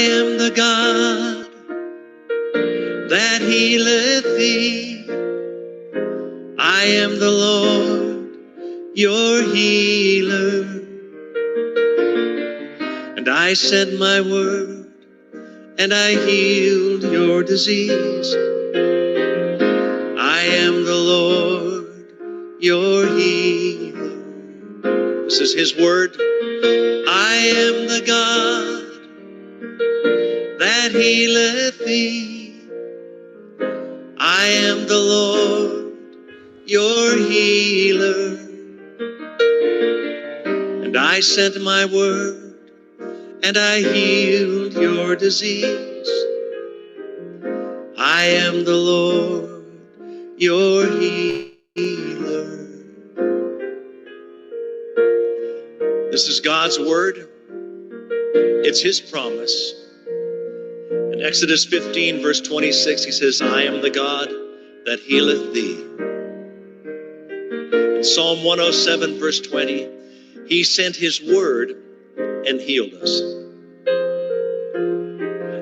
am the God that healeth thee. I am the Lord, your healer. And I sent my word, and I healed your disease. I am the Lord, your healer. This is his word. I am the God that healeth thee. I am the Lord, your healer. And I sent my word, and I healed your disease. I am the Lord, your healer. This is God's word. It's his promise. In Exodus 15, verse 26, he says, I am the God that healeth thee. In Psalm 107, verse 20, he sent his word and healed us.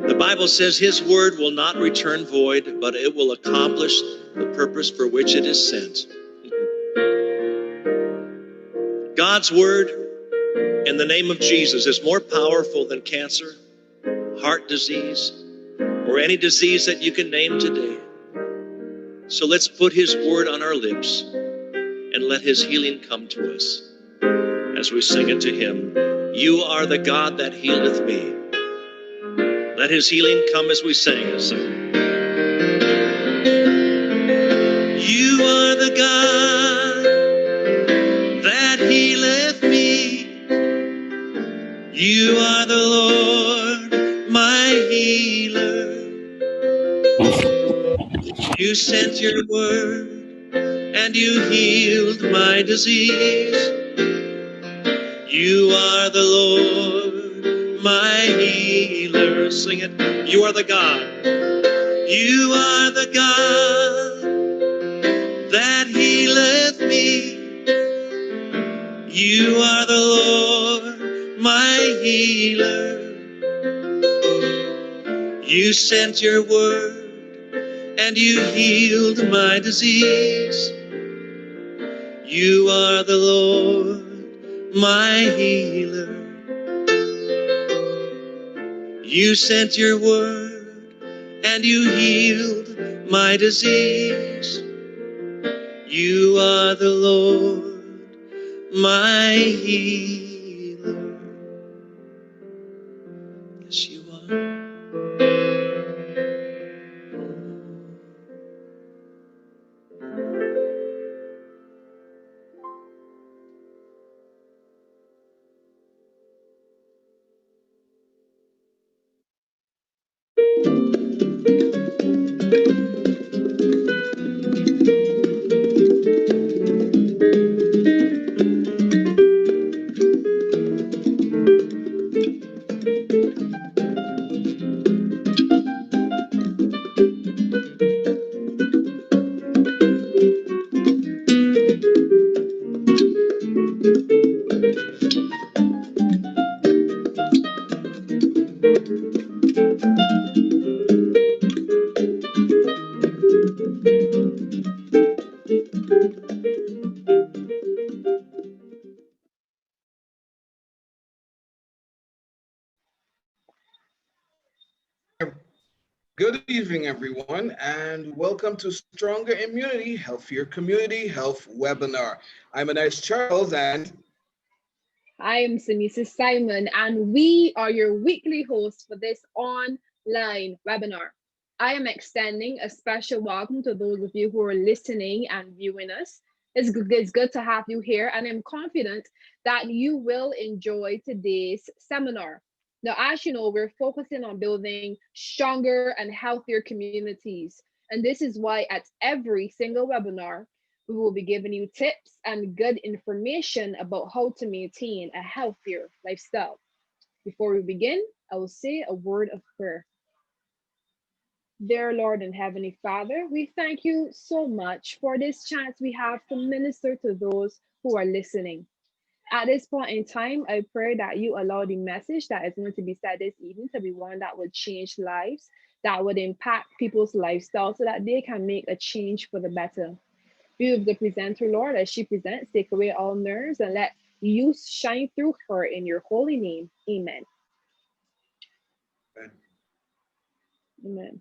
The Bible says his word will not return void, but it will accomplish the purpose for which it is sent. God's word in the name of Jesus is more powerful than cancer, heart disease, or any disease that you can name today. So let's put his word on our lips and let his healing come to us as we sing it to him. You are the God that healeth me. Let his healing come as we sing this. You are the God that healeth me. You are the Lord, my healer. You sent your word and you healed my disease. You are the Lord, my healer. Sing it. You are the God. You are the God that healeth me. You are the Lord, my healer. You sent your word and you healed my disease. You are the Lord, my healer. You sent your word and you healed my disease. You are the Lord, my healer. Yes, you are. Good evening, everyone, and welcome to Stronger Immunity, Healthier Community Health Webinar. I'm Anais Charles, and I am Mrs. Simon, and we are your weekly hosts for this online webinar. I am extending a special welcome to those of you who are listening and viewing us. It's good to have you here, and I'm confident that you will enjoy today's seminar. Now, as you know, we're focusing on building stronger and healthier communities. And this is why at every single webinar, we will be giving you tips and good information about how to maintain a healthier lifestyle. Before we begin, I will say a word of prayer. Dear Lord and Heavenly Father, we thank you so much for this chance we have to minister to those who are listening. At this point in time, I pray that you allow the message that is going to be said this evening to be one that would change lives, that would impact people's lifestyle so that they can make a change for the better. Be with the presenter, Lord, as she presents. Take away all nerves and let you shine through her in your holy name. Amen. Amen. Amen.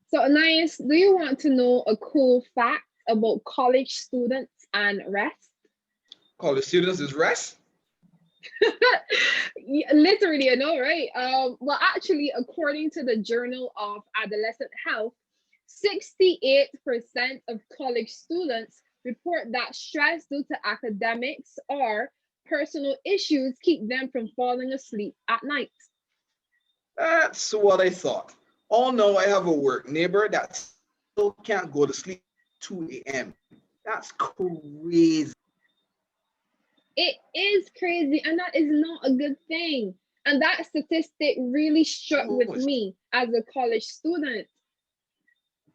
So, Anais, do you want to know a cool fact about college students and rest? College students is rest? Yeah, literally, I know, right? Well, actually, according to the Journal of Adolescent Health, 68% of college students report that stress due to academics or personal issues keep them from falling asleep at night. That's what I thought. Oh no, I have a work neighbor that still can't go to sleep at 2 a.m. That's crazy. It is crazy, and that is not a good thing. And that statistic really struck Oh, with me as a college student.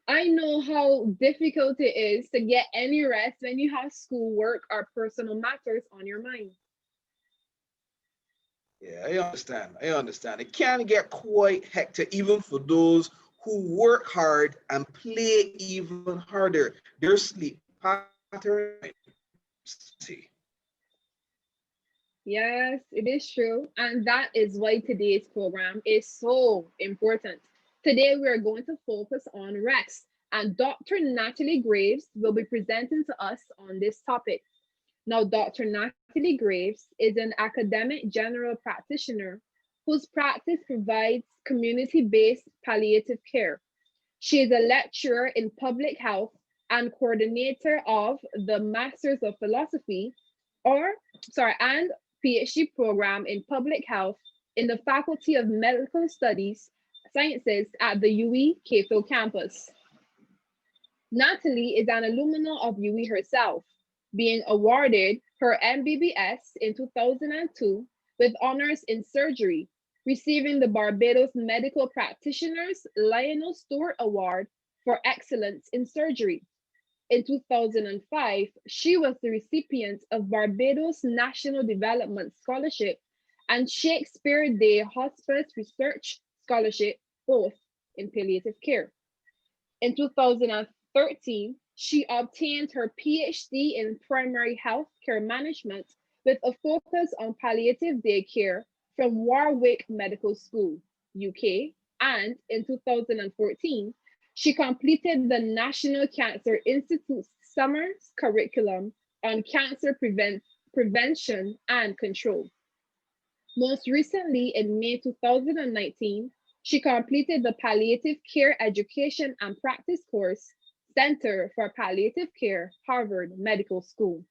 I know how difficult it is to get any rest when you have schoolwork or personal matters on your mind. yeah, I understand. I understand. It can get quite hectic even for those who work hard and play even harder. Their sleep pattern, see. Yes, it is true. And that is why today's program is so important. Today, we are going to focus on rest, and Dr. Natalie Graves will be presenting to us on this topic. Now, Dr. Natalie Graves is an academic general practitioner whose practice provides community based palliative care. She is a lecturer in public health and coordinator of the Masters of Philosophy or and PhD program in public health in the Faculty of Medical Studies Sciences at the UWI Cato campus. Natalie is an alumna of UWI herself, being awarded her MBBS in 2002 with honors in surgery, receiving the Barbados Medical Practitioners Lionel Stewart Award for Excellence in Surgery. In 2005, she was the recipient of Barbados National Development Scholarship and Shakespeare Day Hospice Research Scholarship, both in palliative care. In 2013, she obtained her PhD in primary health care management with a focus on palliative day care from Warwick Medical School, UK, and in 2014, she completed the National Cancer Institute's summer curriculum on cancer prevention and control. Most recently, in May 2019, she completed the Palliative Care Education and Practice course, Center for Palliative Care, Harvard Medical School.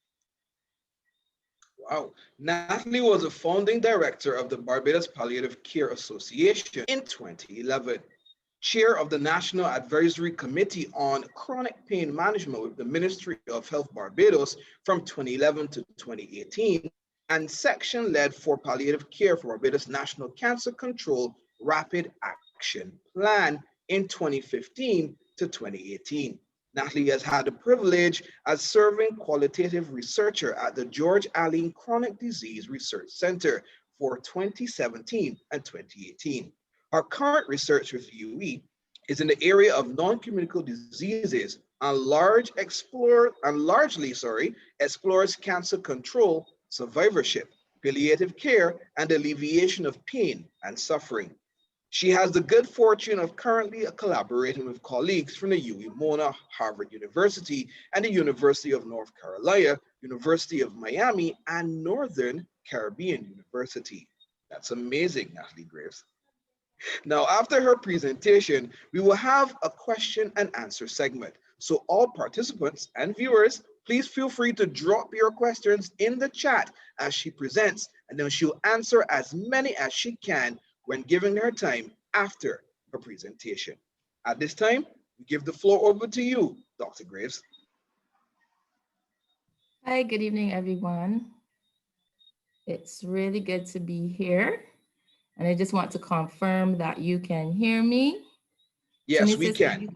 Wow. Natalie was a founding director of the Barbados Palliative Care Association in 2011, chair of the National Advisory Committee on Chronic Pain Management with the Ministry of Health Barbados from 2011 to 2018, and section led for palliative care for Barbados National Cancer Control Rapid Action Plan in 2015 to 2018. Natalie has had the privilege as serving qualitative researcher at the George Allen Chronic Disease Research Center for 2017 and 2018. Her current research with UWI is in the area of non-communicable diseases and largely explores cancer control, survivorship, palliative care, and alleviation of pain and suffering. She has the good fortune of currently collaborating with colleagues from the UWI Mona, Harvard University, and the University of North Carolina, University of Miami, and Northern Caribbean University. That's amazing, Natalie Graves. Now, after her presentation, we will have a question and answer segment. So all participants and viewers, please feel free to drop your questions in the chat as she presents, and then she'll answer as many as she can when giving her time after her presentation. At this time, we give the floor over to you, Dr. Graves. Hi, good evening, everyone. It's really good to be here. And I just want to confirm that you can hear me. Yes, we can.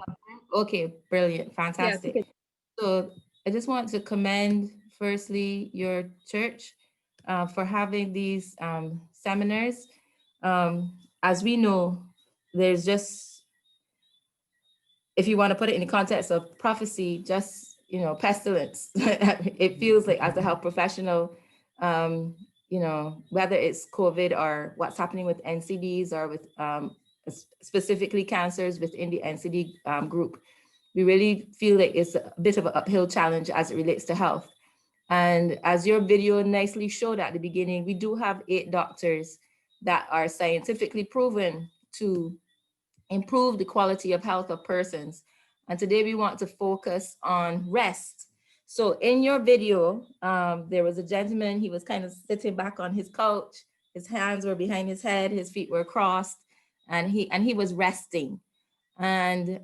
Okay, brilliant, Yes, fantastic. So I just want to commend firstly your church for having these seminars. As we know, there's just, if you want to put it in the context of prophecy, just, you know, pestilence. It feels like as a health professional, you know, whether it's COVID or what's happening with NCDs or with specifically cancers within the NCD group, we really feel like it's a bit of an uphill challenge as it relates to health. And as your video nicely showed at the beginning, we do have 8 doctors that are scientifically proven to improve the quality of health of persons. And today we want to focus on rest. So in your video, there was a gentleman, he was kind of sitting back on his couch, his hands were behind his head, his feet were crossed, and he was resting. And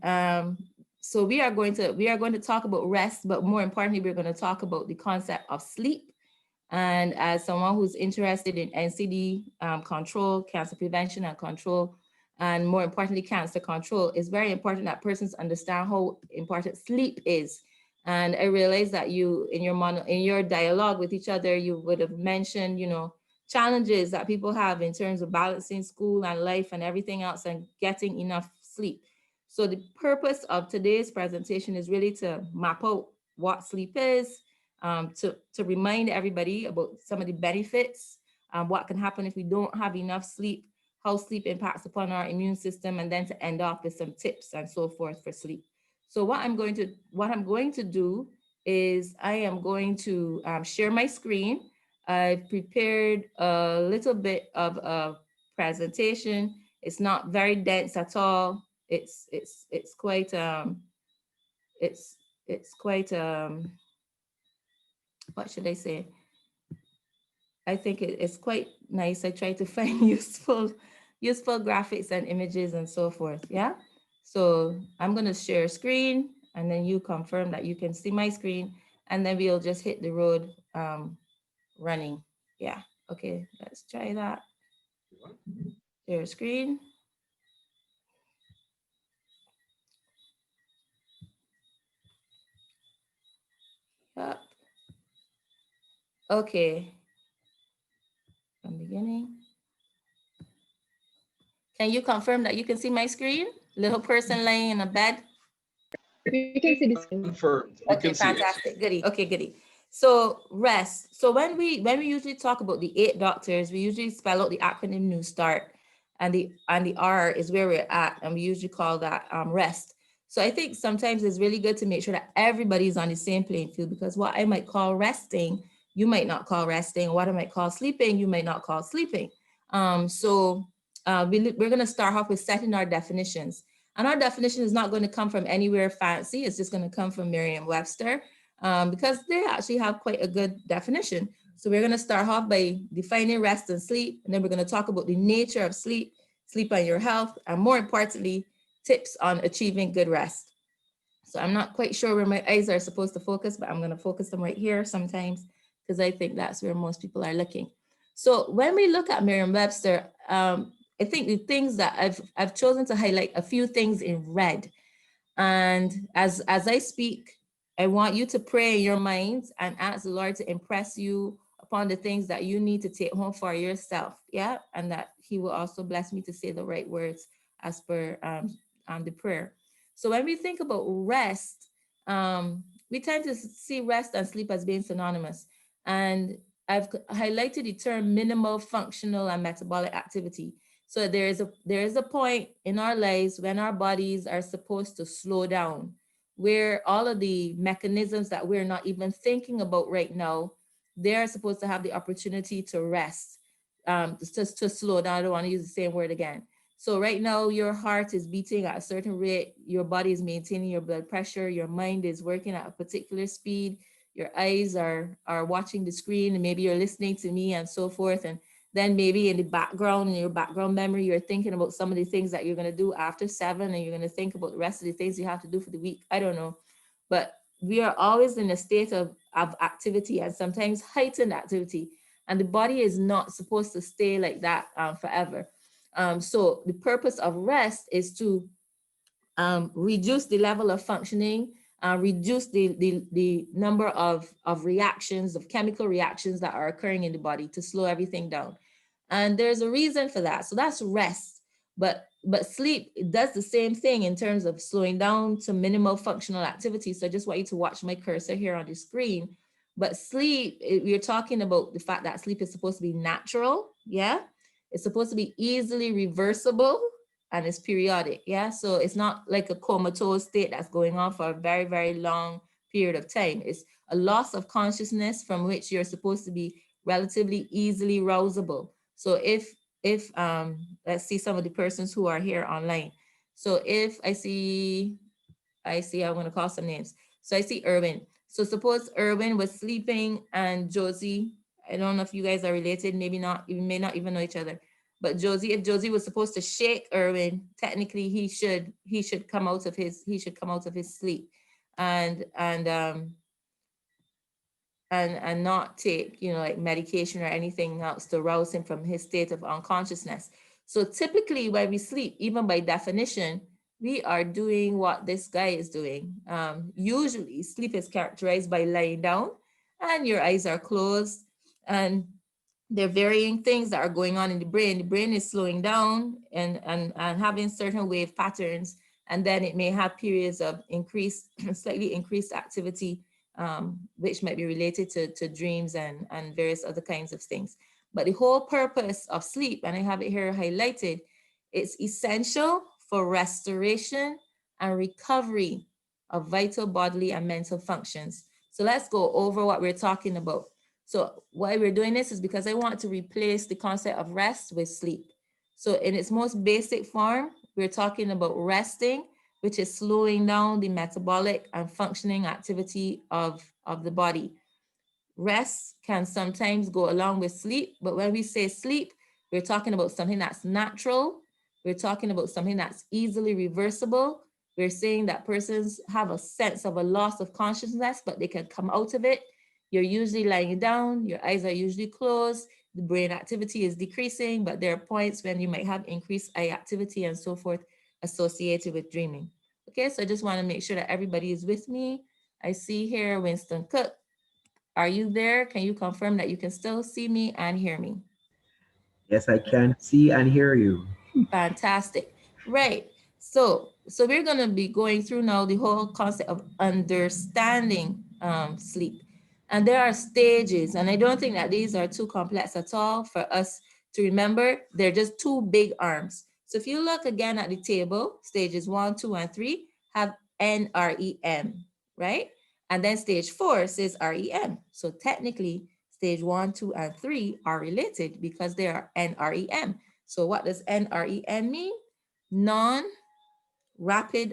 so we are going to talk about rest, but more importantly, we're going to talk about the concept of sleep. And as someone who's interested in NCD control, cancer prevention and control, and more importantly, cancer control, it's very important that persons understand how important sleep is. And I realize that you, in your dialogue with each other, you would have mentioned, you know, challenges that people have in terms of balancing school and life and everything else and getting enough sleep. So the purpose of today's presentation is really to map out what sleep is, to remind everybody about some of the benefits, what can happen if we don't have enough sleep, how sleep impacts upon our immune system, and then to end off with some tips and so forth for sleep. So what I'm going to do is I am going to share my screen. I've prepared a little bit of a presentation. It's not very dense at all. It's quite what should I say? I think it's quite nice. I try to find useful graphics and images and so forth. Yeah. So I'm going to share screen and then you confirm that you can see my screen and then we'll just hit the road running. Yeah. Okay. Let's try that. Share screen. Yep. Okay. From beginning. Can you confirm that you can see my screen? Little person laying in a bed. You can see this. Confirmed. You Okay, can see it. fantastic. Goody. Okay, goody. So rest. So when we usually talk about the 8 doctors, we usually spell out the acronym New Start, and the R is where we're at, and we usually call that rest. So I think sometimes it's really good to make sure that everybody's on the same playing field, because what I might call resting, you might not call resting. What I might call sleeping, you might not call sleeping. So we're going to start off with setting our definitions. And our definition is not going to come from anywhere fancy. It's just going to come from Merriam-Webster because they actually have quite a good definition. So we're going to start off by defining rest and sleep. And then we're going to talk about the nature of sleep, sleep on your health, and more importantly, tips on achieving good rest. So I'm not quite sure where my eyes are supposed to focus, but I'm going to focus them right here sometimes because I think that's where most people are looking. So when we look at Merriam-Webster, I think the things that I've chosen to highlight a few things in red. And as I speak, I want you to pray in your minds and ask the Lord to impress you upon the things that you need to take home for yourself. Yeah. And that he will also bless me to say the right words as per the prayer. So when we think about rest, we tend to see rest and sleep as being synonymous. And I've highlighted the term minimal functional and metabolic activity. So there is a point in our lives when our bodies are supposed to slow down, where all of the mechanisms that we're not even thinking about right now, they're supposed to have the opportunity to rest, to slow down. I don't want to use the same word again. So right now, your heart is beating at a certain rate, your body is maintaining your blood pressure, your mind is working at a particular speed, your eyes are watching the screen, and maybe you're listening to me and so forth. And then maybe in the background, in your background memory, you're thinking about some of the things that you're going to do after 7, and you're going to think about the rest of the things you have to do for the week. I don't know. But we are always in a state of activity, and sometimes heightened activity. And the body is not supposed to stay like that forever. So the purpose of rest is to reduce the level of functioning reduce the number of reactions, of chemical reactions that are occurring in the body, to slow everything down. And there's a reason for that. So that's rest. But sleep, it does the same thing in terms of slowing down to minimal functional activity. So I just want you to watch my cursor here on the screen. But sleep, we're talking about the fact that sleep is supposed to be natural. Yeah. It's supposed to be easily reversible, and it's periodic. Yeah. So it's not like a comatose state that's going on for a very, very long period of time. It's a loss of consciousness from which you're supposed to be relatively easily rousable. So if let's see some of the persons who are here online. So if I'm going to call some names. So I see Irwin. So suppose Irwin was sleeping and Josie, I don't know if you guys are related, maybe not, you may not even know each other. But Josie, if Josie was supposed to shake Irwin, technically he should come out of his sleep and not take, like medication or anything else to rouse him from his state of unconsciousness. So typically when we sleep, even by definition, we are doing what this guy is doing. Usually sleep is characterized by lying down and your eyes are closed, and there are varying things that are going on in the brain. The brain is slowing down and having certain wave patterns, and then it may have periods of slightly increased activity, which might be related to dreams and various other kinds of things. But the whole purpose of sleep, and I have it here highlighted, it's essential for restoration and recovery of vital bodily and mental functions. So let's go over what we're talking about. So why we're doing this is because I want to replace the concept of rest with sleep. So in its most basic form, we're talking about resting, which is slowing down the metabolic and functioning activity of the body. Rest can sometimes go along with sleep, but when we say sleep, we're talking about something that's natural. We're talking about something that's easily reversible. We're saying that persons have a sense of a loss of consciousness, but they can come out of it. You're usually lying down, your eyes are usually closed, the brain activity is decreasing, but there are points when you might have increased eye activity and so forth associated with dreaming. Okay, so I just want to make sure that everybody is with me. I see here Winston Cook. Are you there? Can you confirm that you can still see me and hear me? Yes, I can see and hear you. Fantastic. Right. So we're going to be going through now the whole concept of understanding sleep. And there are stages, and I don't think that these are too complex at all for us to remember. They're just two big arms. So if you look again at the table, stages 1, 2, and 3 have NREM, right? And then stage 4 says REM. So technically, stage 1, 2, and 3 are related because they are NREM. So what does NREM mean? Non-rapid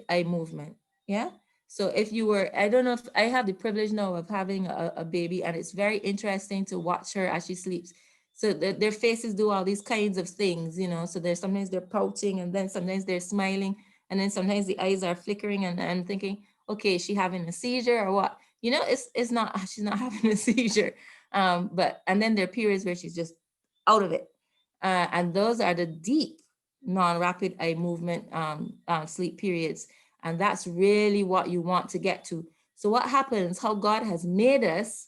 eye movement. Yeah. So if you were, I don't know if I have the privilege now of having a baby, and it's very interesting to watch her as she sleeps. So their faces do all these kinds of things, so there's sometimes they're pouting, and then sometimes they're smiling, and then sometimes the eyes are flickering and thinking, okay, is she having a seizure or what? It's not, she's not having a seizure. And then there are periods where she's just out of it. And those are the deep non-rapid eye movement sleep periods. And that's really what you want to get to. So what happens, how God has made us,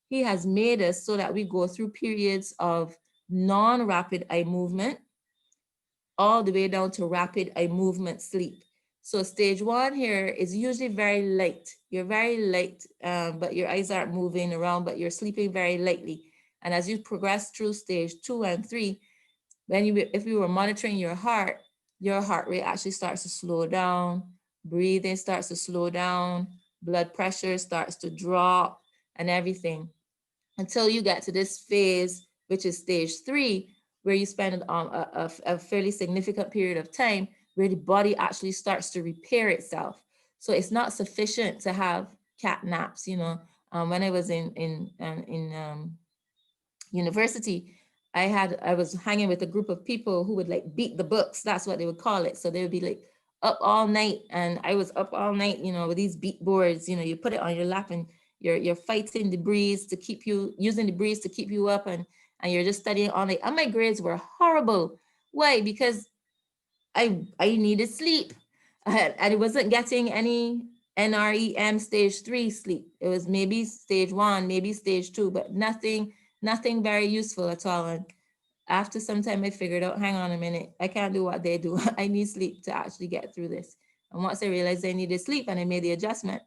he has made us so that we go through periods of non-rapid eye movement all the way down to rapid eye movement sleep. So stage 1 here is usually very light. You're very light, but your eyes aren't moving around, but you're sleeping very lightly. And as you progress through stage 2 and 3, if you were monitoring your heart rate actually starts to slow down, breathing starts to slow down, blood pressure starts to drop, and everything, until you get to this phase, which is stage 3, where you spend a fairly significant period of time where the body actually starts to repair itself. So it's not sufficient to have cat naps. When I was in university, I was hanging with a group of people who would like beat the books. That's what they would call it. So they would be like up all night, and I was up all night, with these beat boards. You put it on your lap, and you're fighting the breeze to keep you, using the breeze to keep you up, and you're just studying all night. And my grades were horrible. Why? Because I needed sleep, and it wasn't getting any NREM stage 3 sleep. It was maybe stage 1, maybe stage 2, but nothing very useful at all. And after some time, I figured out, hang on a minute, I can't do what they do. I need sleep to actually get through this. And once I realized I needed sleep and I made the adjustment,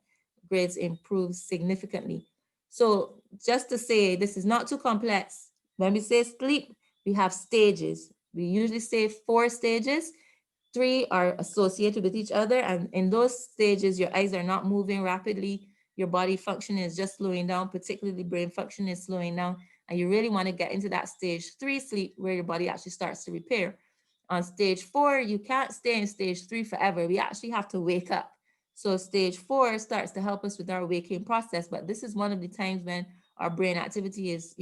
grades improved significantly. So just to say, this is not too complex. When we say sleep, we have stages. We usually say 4 stages. 3 are associated with each other. And in those stages, your eyes are not moving rapidly. Your body function is just slowing down, particularly brain function is slowing down. And you really want to get into that stage 3 sleep where your body actually starts to repair. On stage 4, you can't stay in stage 3 forever. We actually have to wake up. So stage 4 starts to help us with our waking process. But this is one of the times when our brain activity is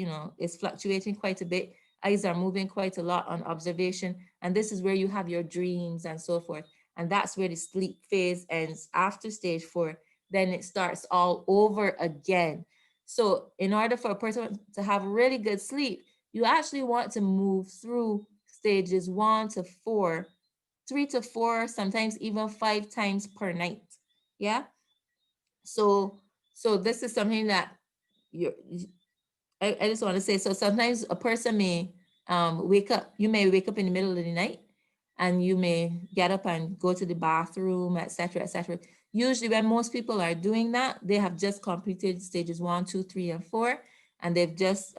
fluctuating quite a bit. Eyes are moving quite a lot on observation. And this is where you have your dreams and so forth. And that's where the sleep phase ends. After stage 4, then it starts all over again. So in order for a person to have really good sleep, you actually want to move through stages 1 to 4, 3 to 4, sometimes even 5 times per night. Yeah. So this is something that you're, I just want to say, so sometimes a person may you may wake up in the middle of the night and you may get up and go to the bathroom, etc., etc. Usually when most people are doing that, they have just completed stages 1, 2, 3, and 4, and they've just,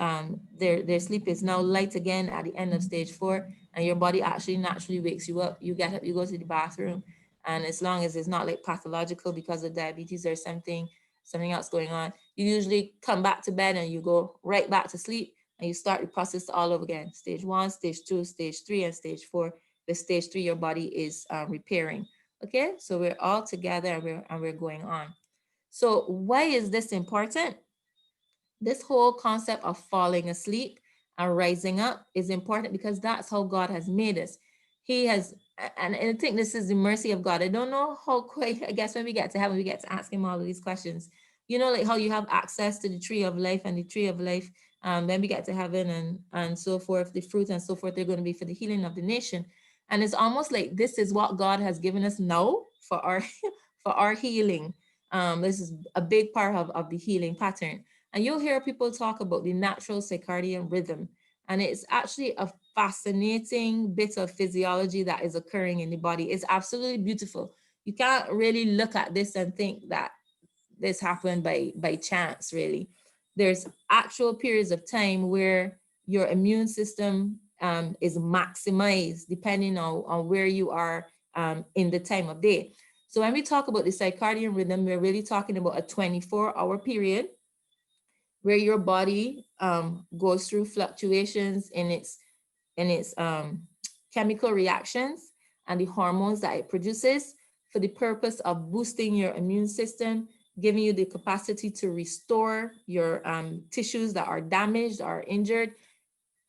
their sleep is now light again at the end of stage 4, and your body actually naturally wakes you up. You get up, you go to the bathroom, and as long as it's not like pathological because of diabetes or something else going on, you usually come back to bed and you go right back to sleep and you start the process all over again. Stage 1, stage 2, stage 3, and stage 4. The stage 3, your body is repairing. Okay, so we're all together and we're going on. So why is this important? This whole concept of falling asleep and rising up is important because that's how God has made us. He has, and I think this is the mercy of God. I don't know how quite, I guess when we get to heaven, we get to ask him all of these questions. You know, like how you have access to the tree of life, and the tree of life, when we get to heaven and so forth, the fruit and so forth, they're going to be for the healing of the nation. And it's almost like this is what God has given us now for our for our healing. This is a big part of the healing pattern. And you'll hear people talk about the natural circadian rhythm. And it's actually a fascinating bit of physiology that is occurring in the body. It's absolutely beautiful. You can't really look at this and think that this happened by chance, really. There's actual periods of time where your immune system is maximized depending on where you are in the time of day. So when we talk about the circadian rhythm, we're really talking about a 24-hour period where your body goes through fluctuations in its chemical reactions and the hormones that it produces for the purpose of boosting your immune system, giving you the capacity to restore your tissues that are damaged or injured,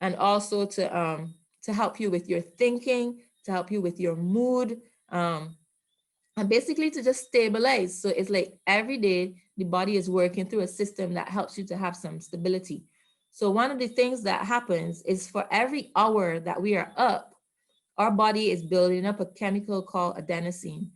and also to help you with your thinking, to help you with your mood, and basically to just stabilize. So it's like every day the body is working through a system that helps you to have some stability. So one of the things that happens is for every hour that we are up, our body is building up a chemical called adenosine.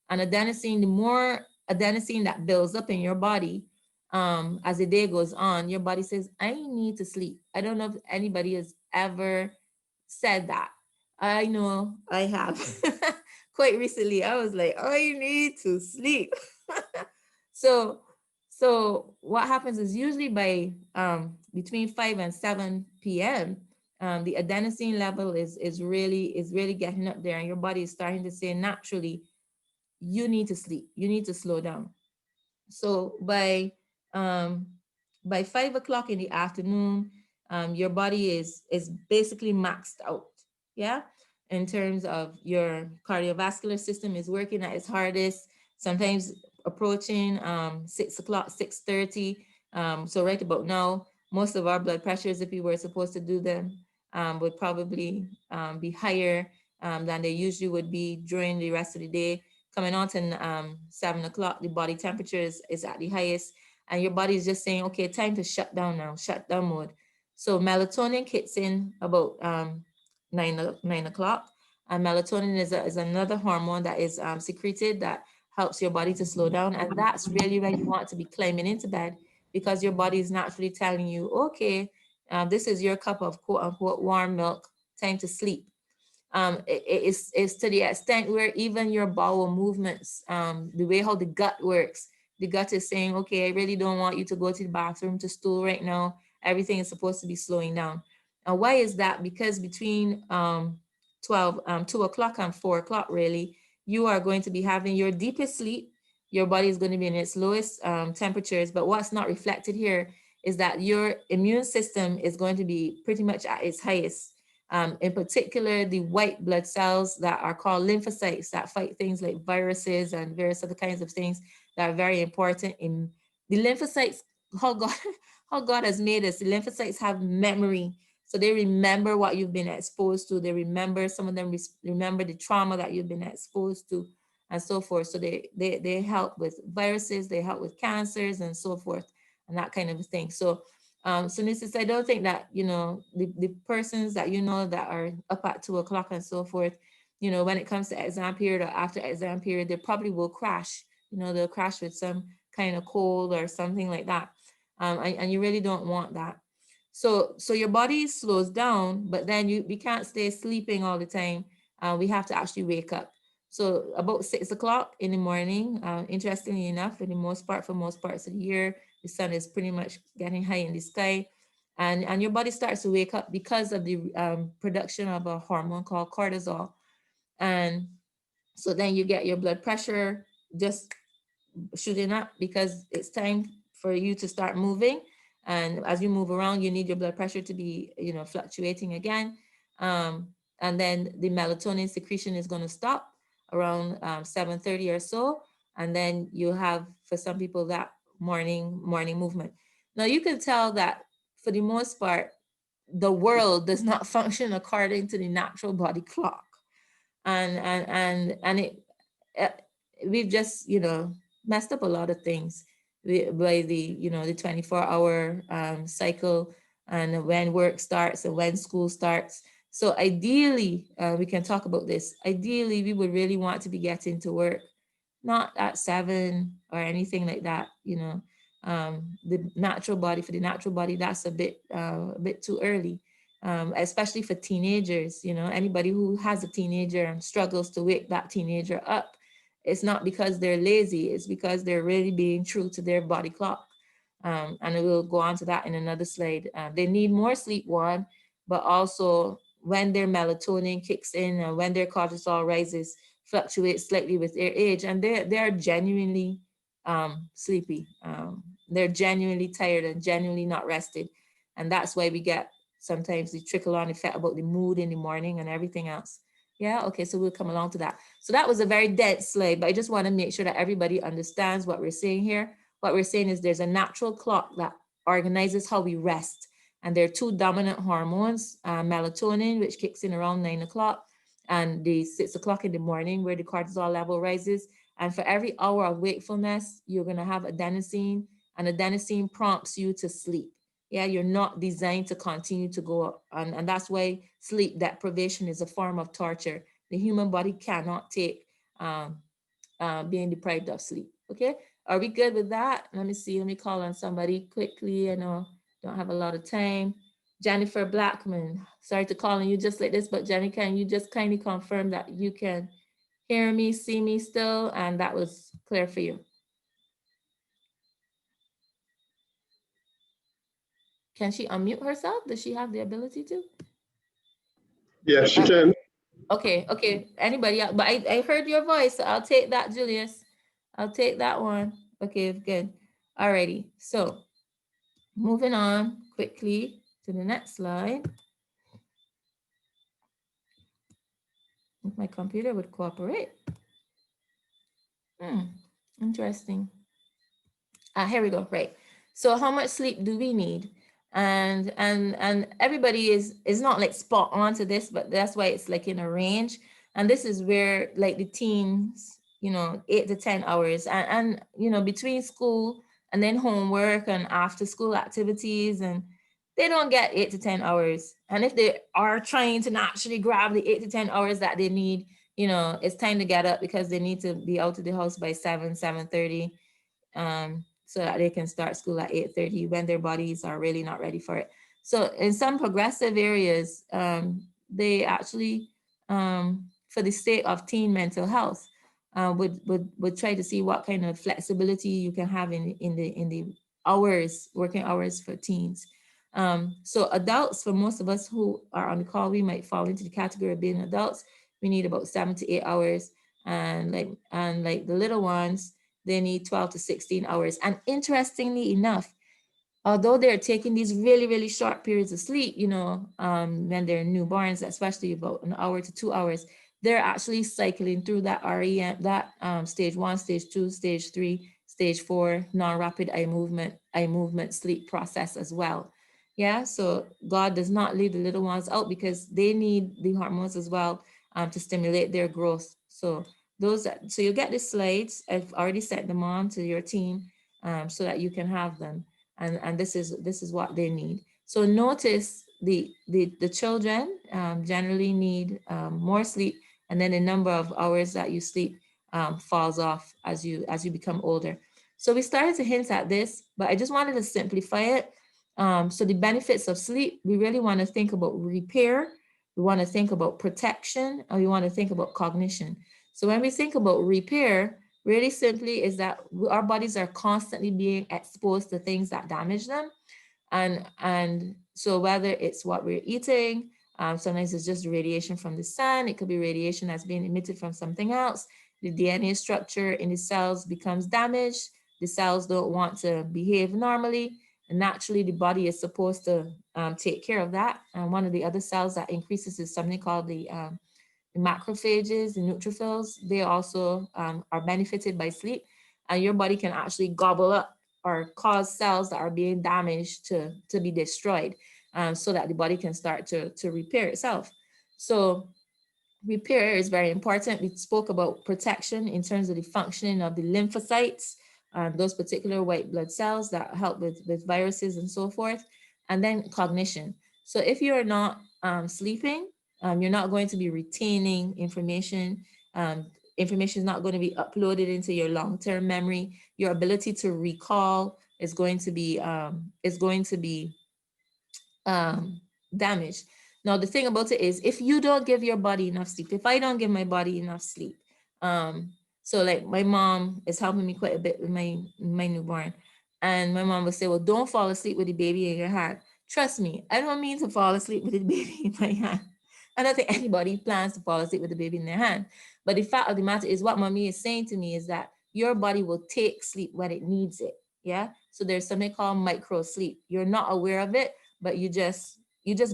And adenosine, the more adenosine that builds up in your body, as the day goes on, your body says, I need to sleep. I don't know if anybody has ever said that. I know I have. Quite recently, I was like, I need to sleep. so what happens is usually by between 5 and 7 p.m., the adenosine level is really getting up there, and your body is starting to say naturally, you need to sleep, you need to slow down. So by 5 o'clock in the afternoon, your body is basically maxed out. Yeah, in terms of your cardiovascular system is working at its hardest. Sometimes approaching 6 o'clock, 6:30. So right about now, most of our blood pressures, if we were supposed to do them, would probably be higher than they usually would be during the rest of the day. Coming on to 7 o'clock, the body temperature is at the highest, and your body is just saying, okay, time to shut down now, shut down mode. So melatonin kicks in about 9 o'clock. And melatonin is another hormone that is secreted that helps your body to slow down. And that's really when you want to be climbing into bed, because your body is naturally telling you, okay, this is your cup of quote unquote warm milk, time to sleep. It's to the extent where even your bowel movements, the way how the gut works, the gut is saying, okay, I really don't want you to go to the bathroom, to stool right now. Everything is supposed to be slowing down. And why is that? Because between 2 o'clock and 4 o'clock, really, you are going to be having your deepest sleep. Your body is going to be in its lowest temperatures. But what's not reflected here is that your immune system is going to be pretty much at its highest. In particular, the white blood cells that are called lymphocytes that fight things like viruses and various other kinds of things that are very important. In the lymphocytes, how God, how God has made us, the lymphocytes have memory. So they remember what you've been exposed to. They remember, some of them remember the trauma that you've been exposed to and so forth. So they help with viruses, they help with cancers and so forth and that kind of thing. So so Mrs. I don't think that, the persons that that are up at 2 o'clock and so forth, when it comes to exam period or after exam period, they probably will crash. They'll crash with some kind of cold or something like that. And you really don't want that. So your body slows down, but then we can't stay sleeping all the time. We have to actually wake up. So about 6 o'clock in the morning, interestingly enough, for most parts of the year, the sun is pretty much getting high in the sky, and your body starts to wake up because of the production of a hormone called cortisol. And so then you get your blood pressure just shooting up because it's time for you to start moving. And as you move around, you need your blood pressure to be, fluctuating again. And then the melatonin secretion is going to stop around 7:30 or so. And then you have, for some people, that morning movement. Now you can tell that for the most part, the world does not function according to the natural body clock. And uh, we've just messed up a lot of things by the 24-hour cycle, and when work starts and when school starts. So ideally, we can talk about this. Ideally, we would really want to be getting to work not at 7 or anything like that. The natural body, for the natural body, that's a bit too early. Especially for teenagers, anybody who has a teenager and struggles to wake that teenager up, it's not because they're lazy, it's because they're really being true to their body clock. And we'll go on to that in another slide. They need more sleep, one, but also when their melatonin kicks in and when their cortisol rises, fluctuates slightly with their age, and they're genuinely sleepy. They're genuinely tired and genuinely not rested. And that's why we get sometimes the trickle on effect about the mood in the morning and everything else. Yeah, okay, so we'll come along to that. So that was a very dense slide, but I just want to make sure that everybody understands what we're saying here. What we're saying is there's a natural clock that organizes how we rest. And there are two dominant hormones, melatonin, which kicks in around 9 o'clock, and the 6 o'clock in the morning where the cortisol level rises. And for every hour of wakefulness, you're going to have adenosine, and adenosine prompts you to sleep. Yeah, you're not designed to continue to go up. And that's why sleep deprivation is a form of torture. The human body cannot take being deprived of sleep. Okay, are we good with that? Let me see, let me call on somebody quickly. I know don't have a lot of time. Jennifer Blackman, sorry to call on you just like this, but Jenny, can you just kindly confirm that you can hear me, see me still, and that was clear for you? Can she unmute herself? Does she have the ability to? Yes, she can. Okay. Anybody else? But I heard your voice, so I'll take that, Julius. I'll take that one. Okay, good. Alrighty. So moving on quickly to the next slide. If my computer would cooperate. Interesting. Here we go. Right. So how much sleep do we need? And everybody is not like spot on to this, but that's why it's like in a range. And this is where like the teens, 8 to 10 hours, and between school and then homework and after school activities, and they don't get 8 to 10 hours. And if they are trying to naturally grab the 8 to 10 hours that they need, it's time to get up because they need to be out of the house by 7:30, so that they can start school at 8:30 when their bodies are really not ready for it. So in some progressive areas, they actually, for the sake of teen mental health, would try to see what kind of flexibility you can have in the hours, working hours for teens. So adults, for most of us who are on the call, we might fall into the category of being adults. We need about 7 to 8 hours, and like the little ones, they need 12 to 16 hours. And interestingly enough, although they're taking these really, really short periods of sleep, when they're newborns, especially about an hour to 2 hours, they're actually cycling through that REM, that stage 1, stage 2, stage 3, stage 4, non-rapid eye movement sleep process as well. Yeah, so God does not leave the little ones out because they need the hormones as well, to stimulate their growth. So you get the slides. I've already sent them on to your team, so that you can have them, and this is what they need. So notice the children generally need more sleep, and then the number of hours that you sleep falls off as you become older. So we started to hint at this, but I just wanted to simplify it. So the benefits of sleep, we really want to think about repair, we want to think about protection, and we want to think about cognition. So when we think about repair, really simply is that our bodies are constantly being exposed to things that damage them. And so whether it's what we're eating, sometimes it's just radiation from the sun, it could be radiation that's being emitted from something else. The DNA structure in the cells becomes damaged. The cells don't want to behave normally. And naturally, the body is supposed to take care of that. And one of the other cells that increases is something called the macrophages, the neutrophils. They also are benefited by sleep, and your body can actually gobble up or cause cells that are being damaged to be destroyed, so that the body can start to repair itself. So repair is very important. We spoke about protection in terms of the functioning of the lymphocytes, those particular white blood cells that help with viruses and so forth, and then cognition. So if you're not sleeping, you're not going to be retaining information. Information is not going to be uploaded into your long-term memory. Your ability to recall is going to be damaged. Now, the thing about it is, if you don't give your body enough sleep, if I don't give my body enough sleep, so like my mom is helping me quite a bit with my newborn, and my mom would say, "Well, don't fall asleep with the baby in your hand." Trust me, I don't mean to fall asleep with the baby in my hand. I don't think anybody plans to fall asleep with the baby in their hand. But the fact of the matter is, what mommy is saying to me is that your body will take sleep when it needs it. Yeah. So there's something called micro sleep. You're not aware of it, but you just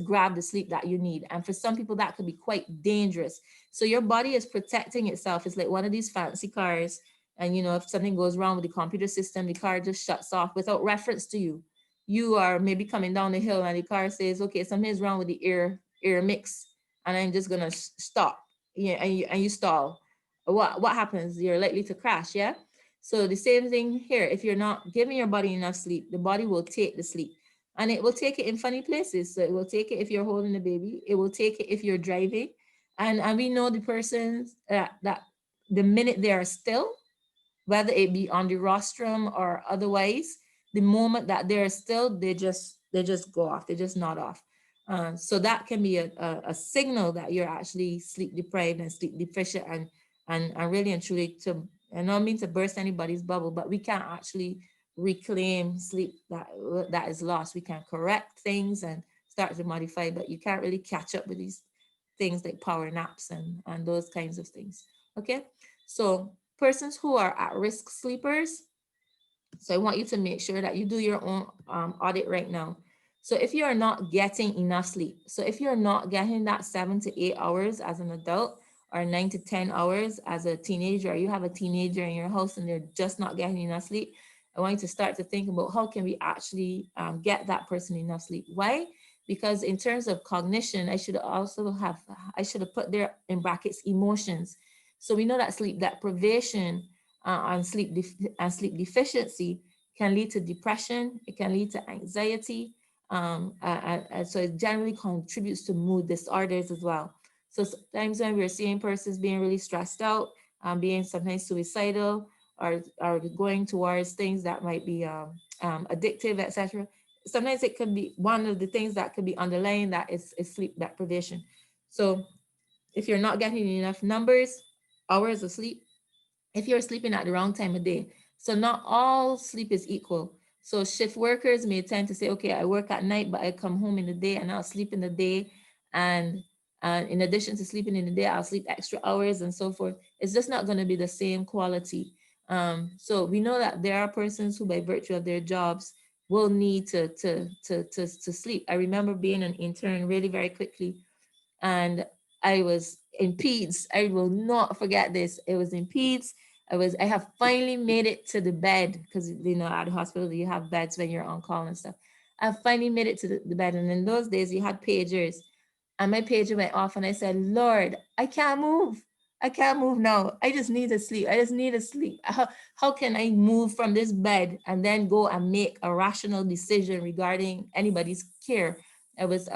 grab the sleep that you need. And for some people that could be quite dangerous. So your body is protecting itself. It's like one of these fancy cars, and if something goes wrong with the computer system, the car just shuts off without reference to you. You are maybe coming down the hill and the car says, okay, something's wrong with the air mix, and I'm just gonna stop. Yeah, and you stall. What happens? You're likely to crash. Yeah. So the same thing here. If you're not giving your body enough sleep, the body will take the sleep, and it will take it in funny places. So it will take it if you're holding a baby. It will take it if you're driving, and we know the persons that the minute they are still, whether it be on the rostrum or otherwise, the moment that they're still, they just go off. They just nod off. So that can be a signal that you're actually sleep deprived and sleep deficient, and really and truly, I don't mean to burst anybody's bubble, but we can't actually reclaim sleep that is lost. We can correct things and start to modify, but you can't really catch up with these things like power naps and those kinds of things. Okay, so persons who are at risk sleepers, so I want you to make sure that you do your own audit right now. So if you are not getting enough sleep, so if you're not getting that 7 to 8 hours as an adult, or 9 to 10 hours as a teenager, or you have a teenager in your house and they're just not getting enough sleep, I want you to start to think about how can we actually get that person enough sleep. Why? Because in terms of cognition, I should have put there in brackets emotions. So we know that sleep deprivation and sleep deficiency can lead to depression. It can lead to anxiety. So it generally contributes to mood disorders as well. So sometimes when we're seeing persons being really stressed out, being sometimes suicidal, or going towards things that might be addictive, etc. Sometimes it could be one of the things that could be underlying that is sleep deprivation. So if you're not getting enough hours of sleep, if you're sleeping at the wrong time of day. So not all sleep is equal. So shift workers may tend to say, okay, I work at night, but I come home in the day and I'll sleep in the day. And in addition to sleeping in the day, I'll sleep extra hours and so forth. It's just not going to be the same quality. So we know that there are persons who, by virtue of their jobs, will need to sleep. I remember being an intern really very quickly, and I was in peds. I will not forget this. It was in peds. I have finally made it to the bed, because at the hospital you have beds when you're on call and stuff. I finally made it to the bed, and in those days you had pagers, and my pager went off, and I said, Lord, I can't move. I can't move now. I just need to sleep. I just need to sleep. How can I move from this bed and then go and make a rational decision regarding anybody's care? I was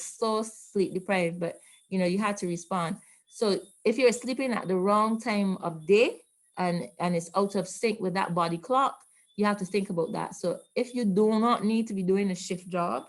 so sleep deprived, but you had to respond. So if you're sleeping at the wrong time of day, and it's out of sync with that body clock, you have to think about that. So if you do not need to be doing a shift job,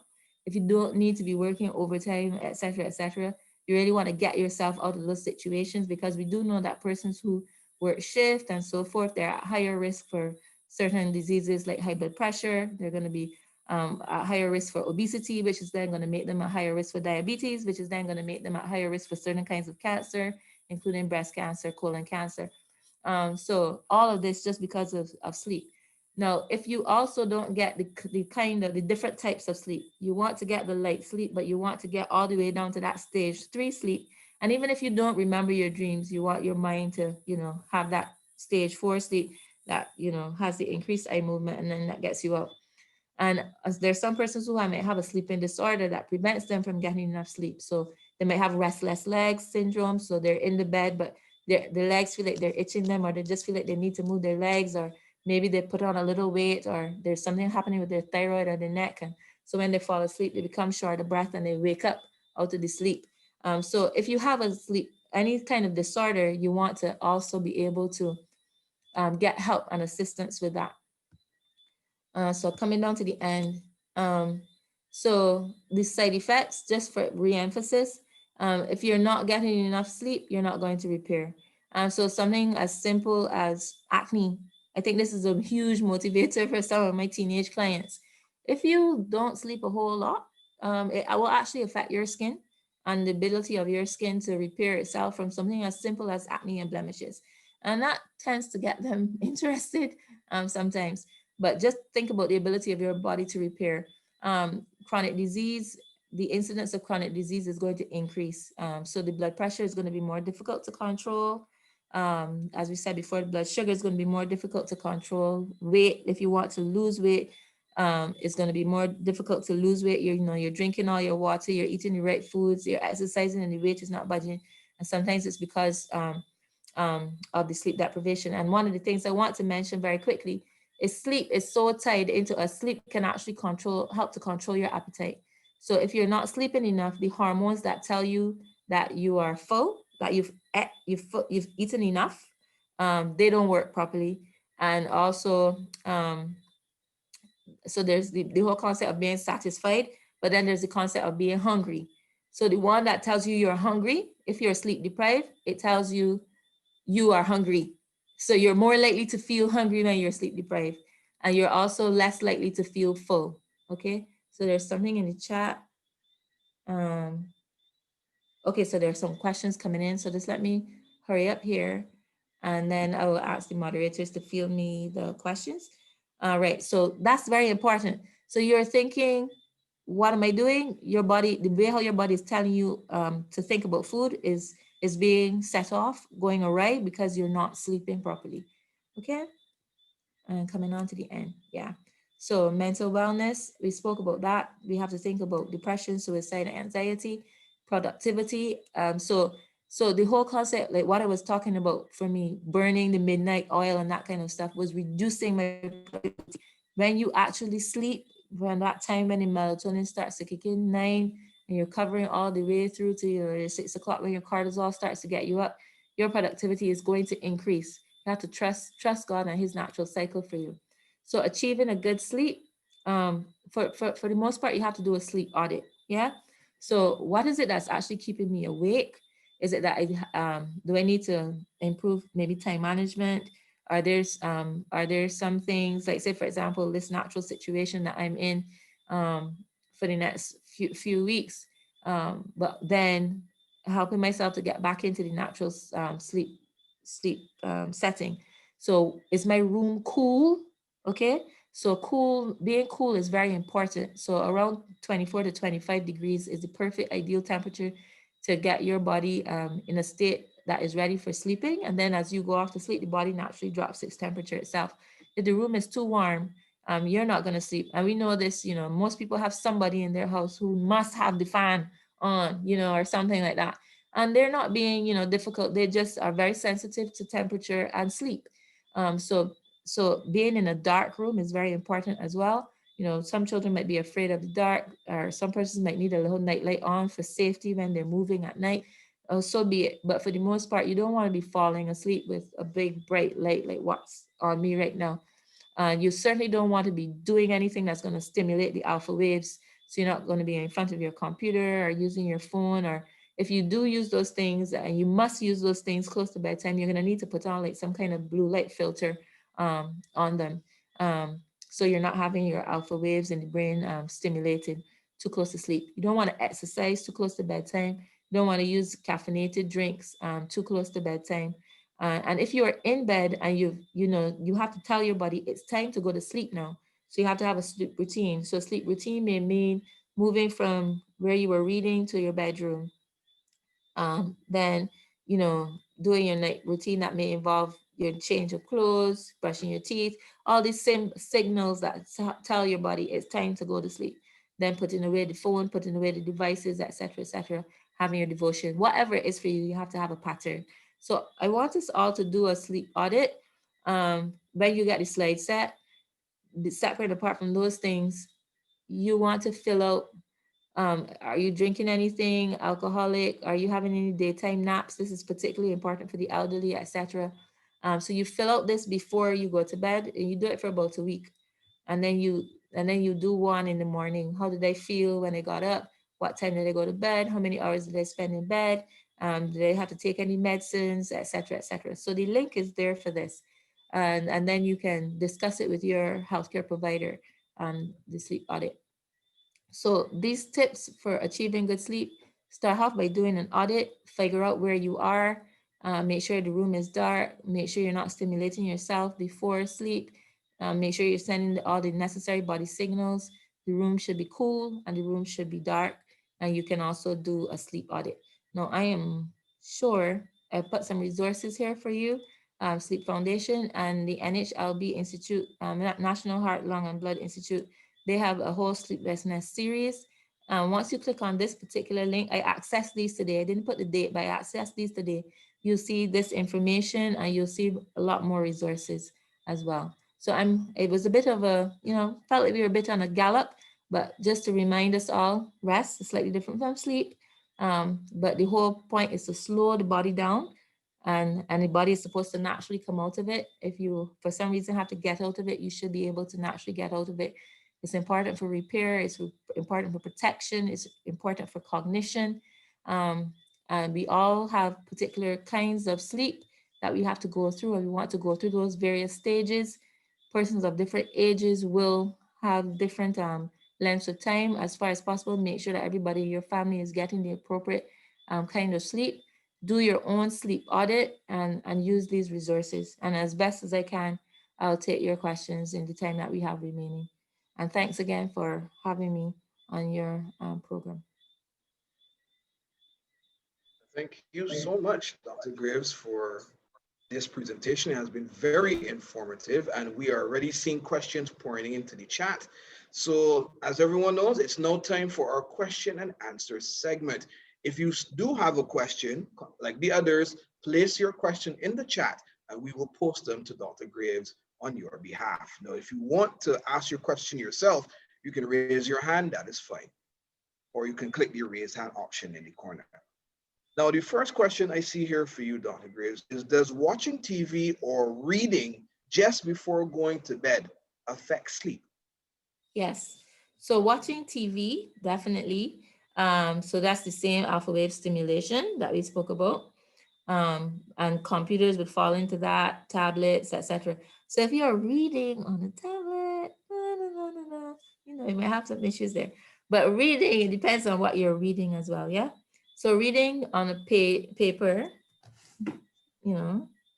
if you don't need to be working overtime, etc., you really want to get yourself out of those situations, because we do know that persons who work shift and so forth, they're at higher risk for certain diseases like high blood pressure. They're going to be at higher risk for obesity, which is then going to make them at higher risk for diabetes, which is then going to make them at higher risk for certain kinds of cancer, including breast cancer, colon cancer. So all of this just because of sleep. Now, if you also don't get the different types of sleep, you want to get the light sleep, but you want to get all the way down to that stage 3 sleep. And even if you don't remember your dreams, you want your mind to, have that stage 4 sleep that, has the increased eye movement, and then that gets you out. And as there's some persons who might have a sleeping disorder that prevents them from getting enough sleep. So they might have restless legs syndrome. So they're in the bed, but the legs feel like they're itching them, or they just feel like they need to move their legs, or maybe they put on a little weight, or there's something happening with their thyroid or their neck. And so when they fall asleep, they become short of breath and they wake up out of the sleep. So if you have any kind of disorder, you want to also be able to get help and assistance with that. So coming down to the end, so the side effects, just for re-emphasis, if you're not getting enough sleep, you're not going to repair. So something as simple as acne, I think this is a huge motivator for some of my teenage clients. If you don't sleep a whole lot, it will actually affect your skin and the ability of your skin to repair itself from something as simple as acne and blemishes. And that tends to get them interested sometimes. But just think about the ability of your body to repair. Chronic disease, the incidence of chronic disease is going to increase. So the blood pressure is going to be more difficult to control. As we said before, the blood sugar is going to be more difficult to control. Weight, if you want to lose weight, it's going to be more difficult to lose weight. You're drinking all your water, you're eating the right foods, you're exercising, and the weight is not budging. And sometimes it's because of the sleep deprivation. And one of the things I want to mention very quickly is sleep is so tied into us. Sleep can actually help to control your appetite. So if you're not sleeping enough, the hormones that tell you that you are full, that you've eaten enough, they don't work properly. And also, so there's the whole concept of being satisfied, but then there's the concept of being hungry. So the one that tells you you're hungry, if you're sleep deprived, it tells you you are hungry. So you're more likely to feel hungry when you're sleep deprived, and you're also less likely to feel full. Okay, so there's something in the chat. Okay, so there's some questions coming in. So just let me hurry up here, and then I will ask the moderators to field me the questions. All right, so that's very important. So you're thinking, what am I doing? Your body, the way how your body is telling you to think about food is being set off, going awry because you're not sleeping properly. Okay, and coming on to the end. Yeah. So mental wellness, we spoke about that. We have to think about depression, suicide, anxiety, productivity. So the whole concept, like what I was talking about for me, burning the midnight oil and that kind of stuff, was reducing my productivity. When you actually sleep, when that time when the melatonin starts to kick in, 9 and you're covering all the way through to your 6 o'clock when your cortisol starts to get you up, your productivity is going to increase. You have to trust God and his natural cycle for you. So achieving a good sleep, for the most part, you have to do a sleep audit. Yeah. So what is it that's actually keeping me awake? Is it that do I need to improve maybe time management? Are there some things, like say for example, this natural situation that I'm in for the next few weeks, but then helping myself to get back into the natural sleep setting. So is my room cool? Okay, so being cool is very important. So around 24 to 25 degrees is the perfect ideal temperature to get your body in a state that is ready for sleeping. And then as you go off to sleep, the body naturally drops its temperature itself. If the room is too warm, you're not going to sleep. And we know this, most people have somebody in their house who must have the fan on, or something like that. And they're not being, difficult. They just are very sensitive to temperature and sleep. So being in a dark room is very important as well. Some children might be afraid of the dark, or some persons might need a little night light on for safety when they're moving at night. So be it. But for the most part, you don't want to be falling asleep with a big bright light like what's on me right now. You certainly don't want to be doing anything that's going to stimulate the alpha waves. So you're not going to be in front of your computer or using your phone, or if you do use those things, and you must use those things close to bedtime, you're going to need to put on like some kind of blue light filter on them. So you're not having your alpha waves in the brain stimulated too close to sleep. You don't want to exercise too close to bedtime. You don't want to use caffeinated drinks too close to bedtime. And if you're in bed and you have to tell your body it's time to go to sleep now. So you have to have a sleep routine. So sleep routine may mean moving from where you were reading to your bedroom. Then, doing your night routine that may involve your change of clothes, brushing your teeth, all these same signals that tell your body it's time to go to sleep. Then putting away the phone, putting away the devices, etc., having your devotion, whatever it is for you, you have to have a pattern. So I want us all to do a sleep audit. When you get the slide set, separate apart from those things, you want to fill out, are you drinking anything alcoholic? Are you having any daytime naps? This is particularly important for the elderly, etc. So you fill out this before you go to bed, and you do it for about a week, and then you do one in the morning. How did I feel when I got up? What time did I go to bed? How many hours did I spend in bed? Did I have to take any medicines, etc., etc.? So the link is there for this, and then you can discuss it with your healthcare provider on the sleep audit. So these tips for achieving good sleep, start off by doing an audit, figure out where you are, make sure the room is dark, make sure you're not stimulating yourself before sleep, make sure you're sending all the necessary body signals. The room should be cool and the room should be dark, and you can also do a sleep audit. Now, I am sure I put some resources here for you. Sleep Foundation and the NHLB Institute, National Heart, Lung and Blood Institute, they have a whole sleeplessness series. Once you click on this particular link, I accessed these today. I didn't put the date, but I accessed these today. You'll see this information and you'll see a lot more resources as well. So it was a bit of a, felt like we were a bit on a gallop, but just to remind us all, rest is slightly different from sleep. But the whole point is to slow the body down, and the body is supposed to naturally come out of it. If you, for some reason, have to get out of it, you should be able to naturally get out of it. It's important for repair. It's important for protection. It's important for cognition. And we all have particular kinds of sleep that we have to go through, and we want to go through those various stages. Persons of different ages will have different lengths of time. As far as possible, make sure that everybody in your family is getting the appropriate kind of sleep. Do your own sleep audit and use these resources. And as best as I can, I'll take your questions in the time that we have remaining. And thanks again for having me on your program. Thank you so much, Dr. Graves, for this presentation. It has been very informative, and we are already seeing questions pouring into the chat. So as everyone knows, it's now time for our question and answer segment. If you do have a question, like the others, place your question in the chat and we will post them to Dr. Graves on your behalf. Now, if you want to ask your question yourself, you can raise your hand, that is fine. or you can click the raise hand option in the corner. Now, the first question I see here for you, Dr. Graves, is does watching TV or reading just before going to bed affect sleep? Yes. So watching TV, definitely. So that's the same alpha wave stimulation that we spoke about. And computers would fall into that, tablets, etc. So if you're reading on a tablet, you might have some issues there. But reading, it depends on what you're reading as well, yeah? So reading on a paper,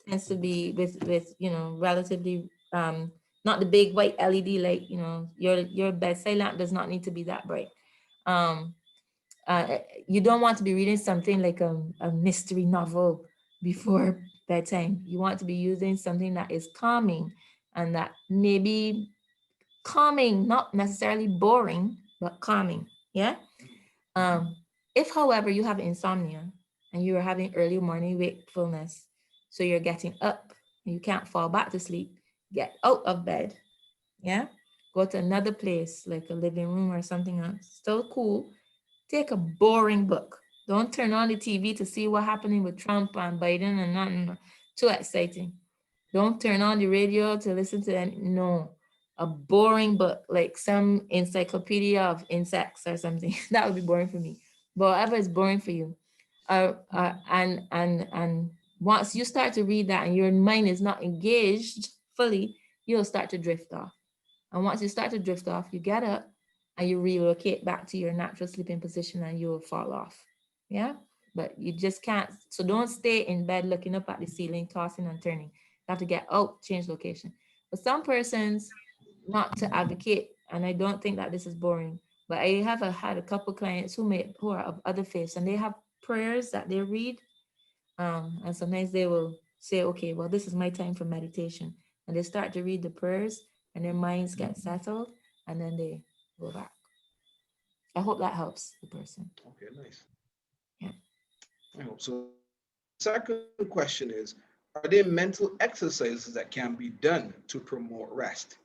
tends to be with relatively not the big white LED light. Your bedside lamp does not need to be that bright. um you don't want to be reading something like a mystery novel before bedtime. You want to be using something that is calming, and that maybe calming, not necessarily boring, but calming, yeah. If, however, you have insomnia and you are having early morning wakefulness, so you're getting up and you can't fall back to sleep, get out of bed. Yeah. Go to another place like a living room or something else. Still cool. Take a boring book. Don't turn on the TV to see what's happening with Trump and Biden and nothing too exciting. Don't turn on the radio to listen to any, no, a boring book, like some encyclopedia of insects or something. That would be boring for me. But whatever is boring for you. And once you start to read that and your mind is not engaged fully, you'll start to drift off. And once you start to drift off, you get up and you relocate back to your natural sleeping position and you will fall off. Yeah. But you just can't. So don't stay in bed looking up at the ceiling, tossing and turning. You have to get out, change location. But some persons, not to advocate, and I don't think that this is boring, but I have had a couple clients who are of other faiths, and they have prayers that they read. And sometimes they will say, okay, well, this is my time for meditation. And they start to read the prayers and their minds get settled, and then they go back. I hope that helps the person. Okay, nice. Yeah. I hope so. Second question is, are there mental exercises that can be done to promote rest?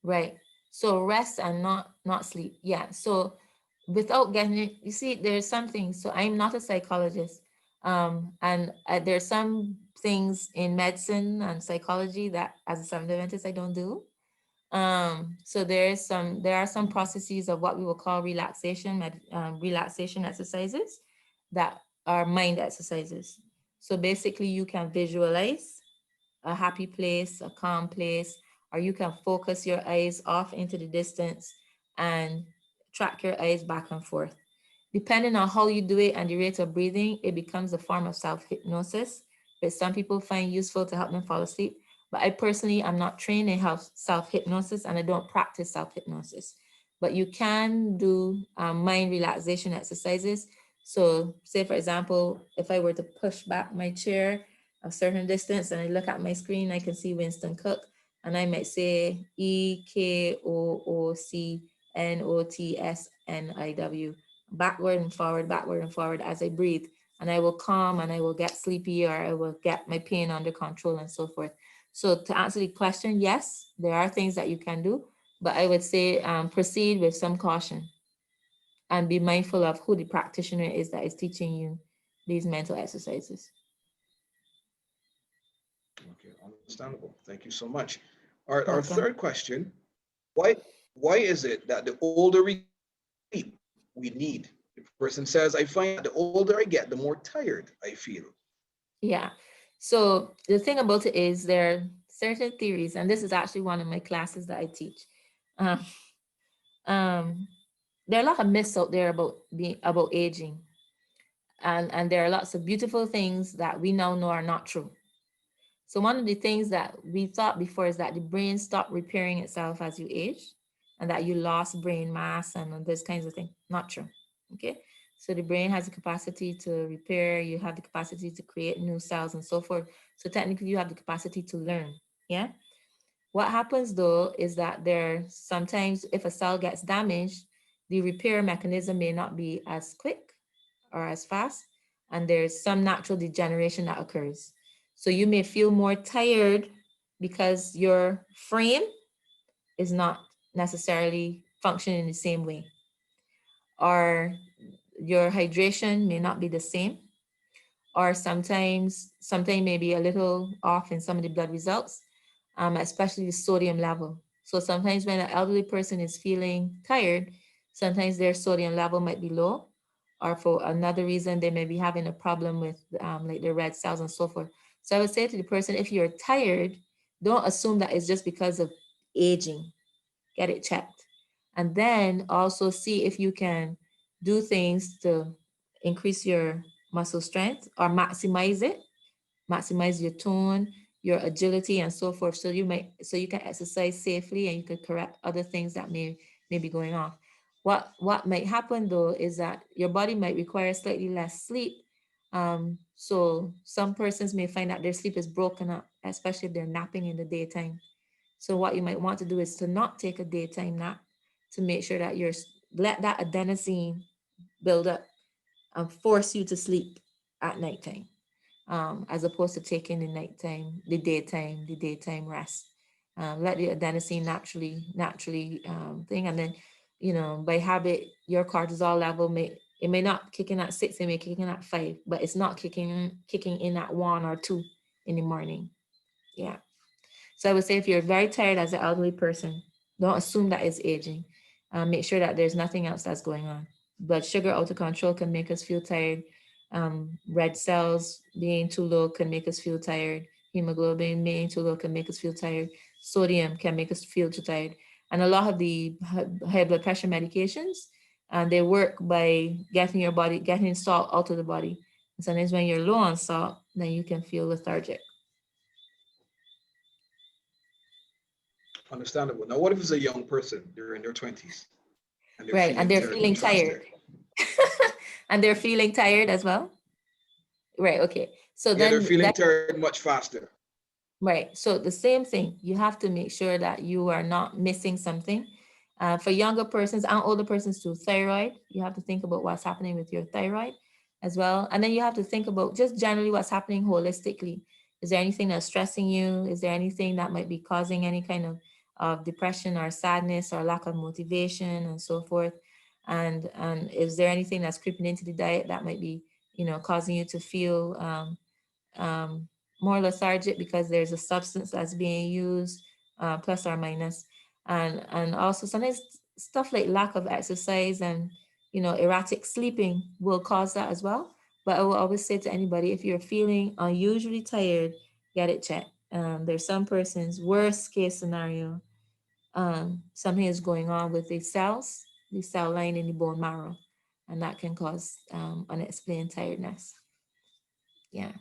Right. So rest and not sleep. Yeah. So without getting it, you see, there's some things. So I'm not a psychologist. And there's some things in medicine and psychology that as a Seventh-Day Adventist I don't do. So there are some processes of what we will call relaxation exercises that are mind exercises. So basically you can visualize a happy place, a calm place, or you can focus your eyes off into the distance and track your eyes back and forth. Depending on how you do it and the rate of breathing, it becomes a form of self-hypnosis, which some people find useful to help them fall asleep. But I personally am not trained in self-hypnosis, and I don't practice self-hypnosis. But you can do mind relaxation exercises. So say, for example, if I were to push back my chair a certain distance and I look at my screen, I can see Winston Cook, and I might say EKOOCNOTSNIW, backward and forward as I breathe, and I will calm and I will get sleepy, or I will get my pain under control and so forth. So to answer the question, yes, there are things that you can do, but I would say proceed with some caution and be mindful of who the practitioner is that is teaching you these mental exercises. Okay, understandable. Thank you so much. Our Welcome. third question, why is it that the older we sleep, we need? The person says, I find that the older I get, the more tired I feel. Yeah. So the thing about it is there are certain theories, and this is actually one of my classes that I teach. Uh, um, there are a lot of myths out there about aging, and there are lots of beautiful things that we now know are not true. So one of the things that we thought before is that the brain stopped repairing itself as you age, and that you lost brain mass and those kinds of things. Not true. Okay. So the brain has the capacity to repair, you have the capacity to create new cells and so forth. So technically you have the capacity to learn. Yeah. What happens though is that there sometimes if a cell gets damaged, the repair mechanism may not be as quick or as fast, and there's some natural degeneration that occurs. So you may feel more tired because your frame is not necessarily functioning the same way. or your hydration may not be the same, or sometimes something may be a little off in some of the blood results, especially the sodium level. So sometimes when an elderly person is feeling tired, sometimes their sodium level might be low, or for another reason, they may be having a problem with like their red cells and so forth. So I would say to the person, if you're tired, don't assume that it's just because of aging. Get it checked. And then also see if you can do things to increase your muscle strength or maximize it, maximize your tone, your agility, and so forth. So you can exercise safely and you can correct other things that may be going off. What might happen though is that your body might require slightly less sleep. So some persons may find that their sleep is broken up, especially if they're napping in the daytime. So what you might want to do is to not take a daytime nap, to make sure that let that adenosine build up and force you to sleep at nighttime, as opposed to taking the daytime rest. Let the adenosine naturally thing, and then by habit your cortisol level may not kick in at 6, it may kick in at 5, but it's not kicking in at 1 or 2 in the morning. Yeah. So I would say if you're very tired as an elderly person, don't assume that it's aging. Make sure that there's nothing else that's going on. Blood sugar out of control can make us feel tired. Red cells being too low can make us feel tired. Hemoglobin being too low can make us feel tired. Sodium can make us feel too tired. And a lot of the high blood pressure medications, they work by getting salt out of the body. And sometimes when you're low on salt, then you can feel lethargic. Understandable. Now, what if it's a young person? They're in their 20s and they're Right. And feeling they're tired feeling much tired. faster. And they're feeling tired as well. Right. Okay. So Yeah, they're then feeling that, tired much faster. right. So the same thing, you have to make sure that you are not missing something. For younger persons and older persons too, thyroid, you have to think about what's happening with your thyroid as well. And then you have to think about just generally what's happening holistically. Is there anything that's stressing you? Is there anything that might be causing any kind of depression or sadness or lack of motivation and so forth? And is there anything that's creeping into the diet that might be, causing you to feel um, more lethargic because there's a substance that's being used, plus or minus. And also sometimes stuff like lack of exercise and erratic sleeping will cause that as well. But I will always say to anybody, if you're feeling unusually tired, get it checked. There's some persons, worst case scenario, something is going on with the cell line in the bone marrow, and that can cause unexplained tiredness. Yeah.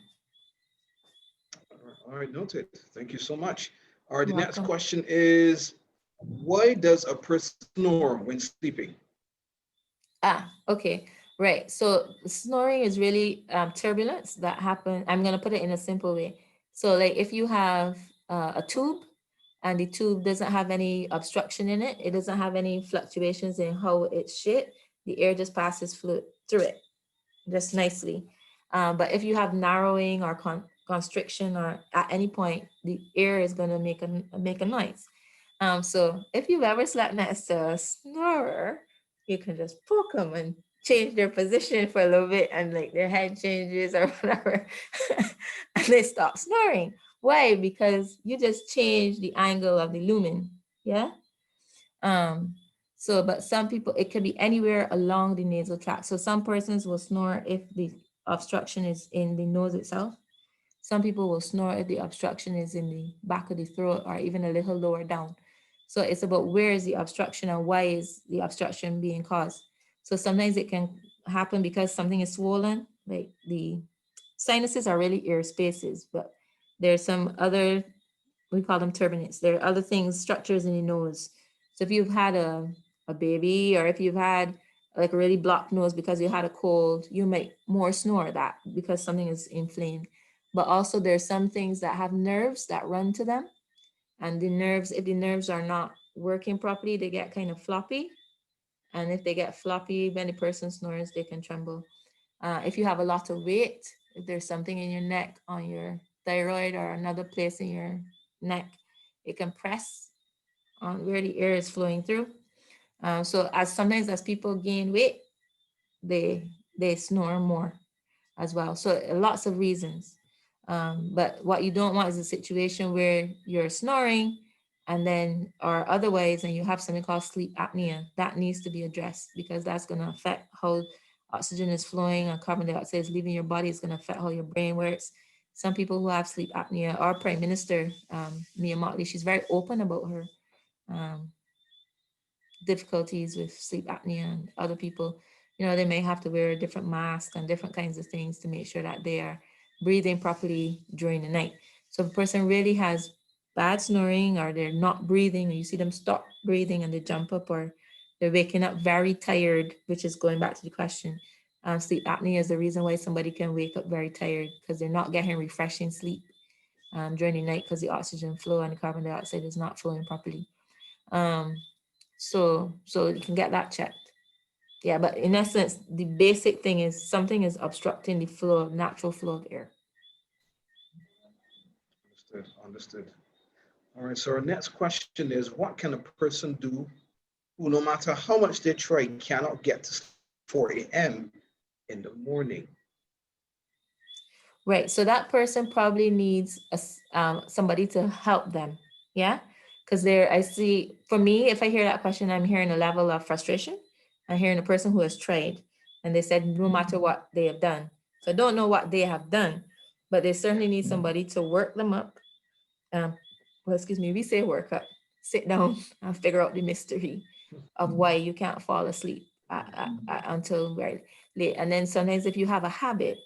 All right, noted. Thank you so much. All right, the next Welcome. question is, why does a person snore when sleeping? Okay. Right. So snoring is really turbulence that happen. I'm going to put it in a simple way. So like if you have a tube and the tube doesn't have any obstruction in it, it doesn't have any fluctuations in how it's shaped, the air just passes through it just nicely. But if you have narrowing or constriction, or at any point, the air is going to make a noise. So if you've ever slept next to a snorer, you can just poke them and change their position for a little bit, and like their head changes or whatever, and they stop snoring. Why? Because you just change the angle of the lumen. Yeah. Um, but some people, it could be anywhere along the nasal tract. So some persons will snore if the obstruction is in the nose itself. Some people will snore if the obstruction is in the back of the throat or even a little lower down. So it's about where is the obstruction and why is the obstruction being caused. So sometimes it can happen because something is swollen, like the sinuses are really air spaces, but there's some other, we call them turbinates. There are other things, structures in the nose. So if you've had a baby, or if you've had like a really blocked nose because you had a cold, you might more snore that because something is inflamed. But also there's some things that have nerves that run to them. And the nerves, if the nerves are not working properly, they get kind of floppy. And if they get floppy, when the person snores, they can tremble. If you have a lot of weight, if there's something in your neck, on your thyroid, or another place in your neck, it can press on where the air is flowing through. So sometimes as people gain weight, they snore more as well. So lots of reasons. But what you don't want is a situation where you're snoring and then, or otherwise, and you have something called sleep apnea. That needs to be addressed because that's going to affect how oxygen is flowing and carbon dioxide is leaving your body. It's going to affect how your brain works. Some people who have sleep apnea, our Prime Minister, Mia Mottley, she's very open about her difficulties with sleep apnea, and other people, they may have to wear a different mask and different kinds of things to make sure that they are breathing properly during the night. So if a person really has bad snoring, or they're not breathing, or you see them stop breathing and they jump up, or they're waking up very tired, which is going back to the question. Sleep apnea is the reason why somebody can wake up very tired, because they're not getting refreshing sleep during the night, because the oxygen flow and the carbon dioxide is not flowing properly. So you can get that checked. Yeah, but in essence, the basic thing is something is obstructing the flow, natural flow of air. Understood. All right, so our next question is, what can a person do who, no matter how much they try, cannot get to 4 a.m. in the morning? Right, so that person probably needs somebody to help them, yeah? Because I see, for me, if I hear that question, I'm hearing a level of frustration. I'm hearing a person who has tried, and they said no matter what they have done. So I don't know what they have done, but they certainly need somebody to work them up. We say work up, sit down and figure out the mystery of why you can't fall asleep until very late. And then sometimes if you have a habit,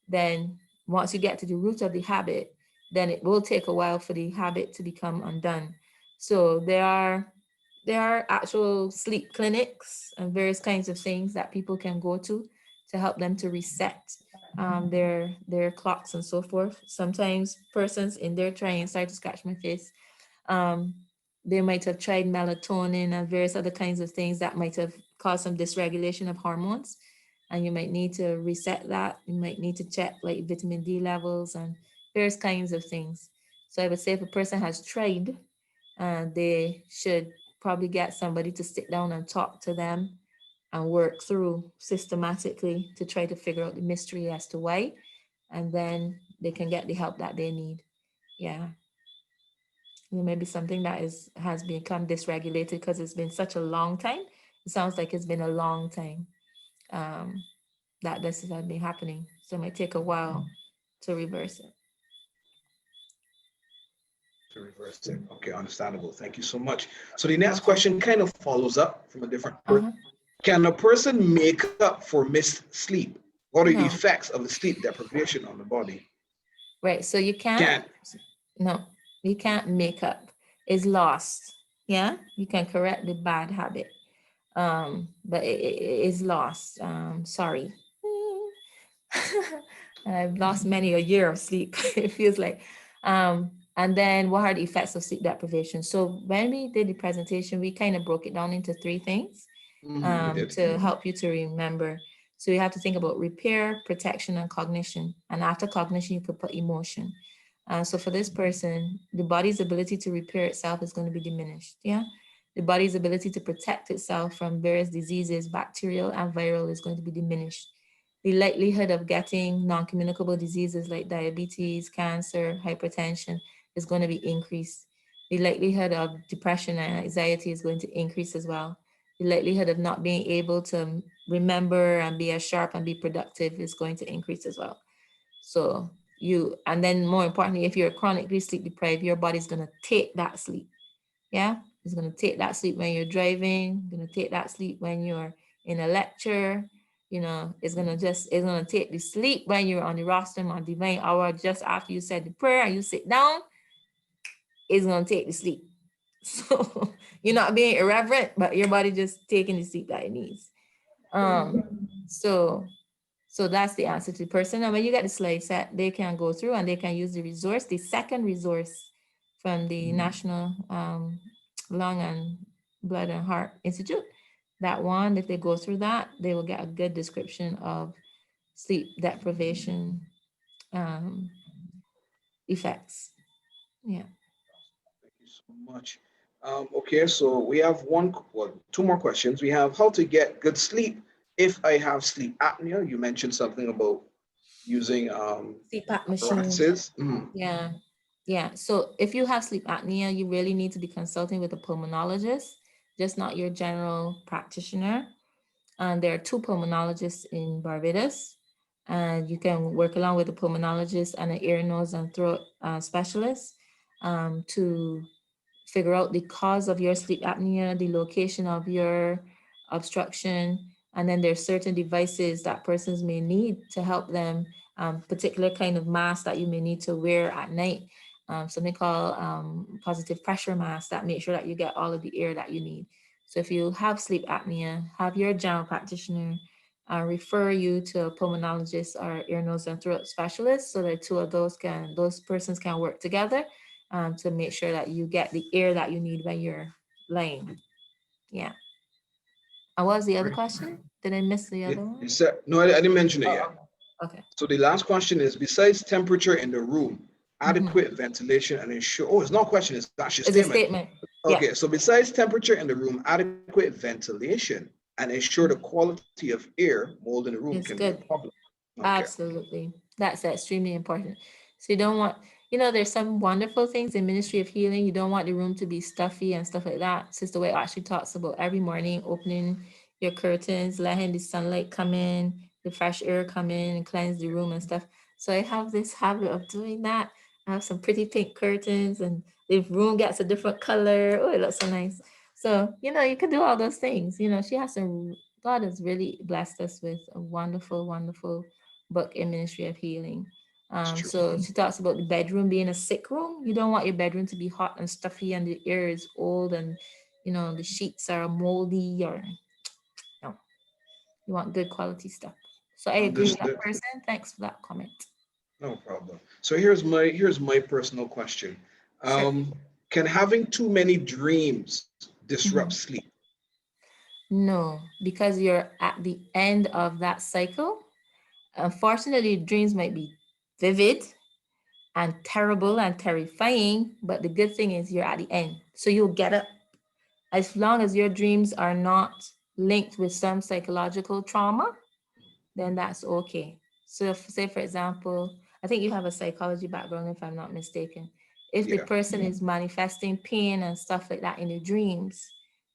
then once you get to the root of the habit, then it will take a while for the habit to become undone. So there are actual sleep clinics and various kinds of things that people can go to help them to reset their clocks and so forth. Sometimes persons in their trying, sorry to scratch my face, they might have tried melatonin and various other kinds of things that might have caused some dysregulation of hormones. And you might need to reset that. You might need to check like vitamin D levels and various kinds of things. So I would say if a person has tried, they should probably get somebody to sit down and talk to them and work through systematically to try to figure out the mystery as to why. And then they can get the help that they need. Yeah. Maybe something that has become dysregulated because it's been such a long time. It sounds like it's been a long time that this has been happening. So it might take a while to reverse it. Okay, understandable. Thank you so much. So the next question kind of follows up from a different person. Can a person make up for missed sleep? What are the effects of the sleep deprivation on the body? Right, so you can't. No, you can't make up. It's lost. Yeah, you can correct the bad habit, but it is lost. Sorry. I've lost many a year of sleep, it feels like. And then what are the effects of sleep deprivation? So when we did the presentation, we kind of broke it down into 3 things to help you to remember. So you have to think about repair, protection, and cognition. And after cognition, you could put emotion. So for this person, the body's ability to repair itself is going to be diminished. Yeah. The body's ability to protect itself from various diseases, bacterial and viral, is going to be diminished. The likelihood of getting non-communicable diseases like diabetes, cancer, hypertension is going to be increased. The likelihood of depression and anxiety is going to increase as well. The likelihood of not being able to remember and be as sharp and be productive is going to increase as well. So and then more importantly, if you're chronically sleep deprived, your body's going to take that sleep. Yeah, it's going to take that sleep when you're driving, going to take that sleep when you're in a lecture. It's going to take the sleep when you're on the rostrum on divine hour, just after you said the prayer and you sit down, it's going to take the sleep. So you're not being irreverent, but your body just taking the sleep that it needs. So that's the answer to the person. And when you get the slide set, they can go through and they can use the resource, the second resource from the National Lung and Blood and Heart Institute. That one, if they go through that, they will get a good description of sleep deprivation effects. Yeah. Thank you so much. Okay, so we have 2 more questions. We have how to get good sleep if I have sleep apnea, you mentioned something about using CPAP machine. apparatus. Yeah. Yeah. So if you have sleep apnea, you really need to be consulting with a pulmonologist, just not your general practitioner. And there are 2 pulmonologists in Barbados, and you can work along with a pulmonologist and an ear, nose, and throat specialist to figure out the cause of your sleep apnea, the location of your obstruction, and then there's certain devices that persons may need to help them, particular kind of mask that you may need to wear at night, something called positive pressure mask that make sure that you get all of the air that you need. So if you have sleep apnea, have your general practitioner refer you to a pulmonologist or ear, nose, and throat specialist, so that 2 of those persons can work together to make sure that you get the air that you need when you're laying. Yeah. And what was the other question? Did I miss the other one? You said, no, I didn't mention it yet. Okay. So the last question is, besides temperature in the room, adequate ventilation and ensure, it's not a question, it's actually It's a statement. Okay, Yeah. so besides temperature in the room, adequate ventilation and ensure the quality of air, mold in the room It's can good. be a problem. Okay. Absolutely. That's extremely important. So you don't want, there's some wonderful things in Ministry of Healing. You don't want the room to be stuffy and stuff like that. Sister White actually talks about every morning opening your curtains, letting the sunlight come in, the fresh air come in and cleanse the room and stuff. So I have this habit of doing that. I have some pretty pink curtains, and the room gets a different color. Oh, it looks so nice. So, you can do all those things. God has really blessed us with a wonderful, wonderful book in Ministry of Healing. true. So she talks about the bedroom being a sick room. You don't want your bedroom to be hot and stuffy and the air is old and the sheets are moldy, or no. You want good quality stuff. So I agree with that Understood. person. Thanks for that comment. No problem. So here's my personal question. Sure. Can having too many dreams disrupt Mhm. sleep? No, because you're at the end of that cycle. Unfortunately, dreams might be vivid and terrible and terrifying, but the good thing is you're at the end. So you'll get up. As long as your dreams are not linked with some psychological trauma, then that's okay. So say, for example, I think you have a psychology background, if I'm not mistaken. If the Yeah. person is manifesting pain and stuff like that in the dreams,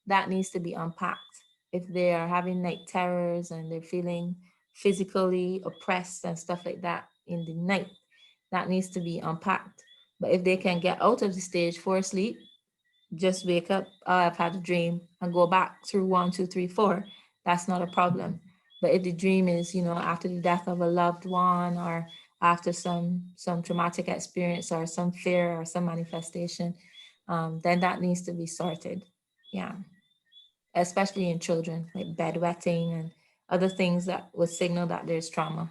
that needs to be unpacked. If they are having night terrors and they're feeling physically oppressed and stuff like that in the night, that needs to be unpacked. But if they can get out of the stage 4 sleep, just wake up, oh, I've had a dream, and go back through 1, 2, 3, 4, that's not a problem. But if the dream is, after the death of a loved one, or after some traumatic experience or some fear or some manifestation, then that needs to be sorted. Yeah. Especially in children, like bedwetting and other things that would signal that there's trauma.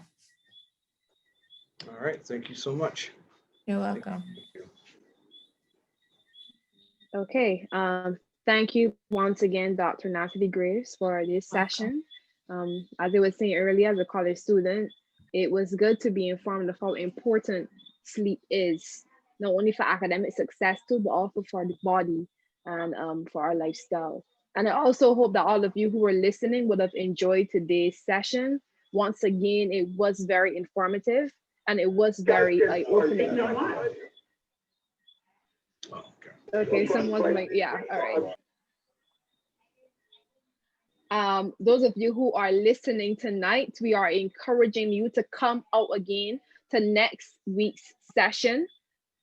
All right. Thank you so much. You're Thank welcome. you. Okay. Thank you once again, Dr. Natalie Graves, for this Welcome. session. As I was saying earlier, as a college student, it was good to be informed of how important sleep is, not only for academic success too, but also for the body and for our lifestyle. And I also hope that all of you who were listening would have enjoyed today's session. Once again, it was very informative and it was very eye-opening. Oh, okay. Okay, someone's like, yeah, all right. Those of you who are listening tonight, we are encouraging you to come out again to next week's session.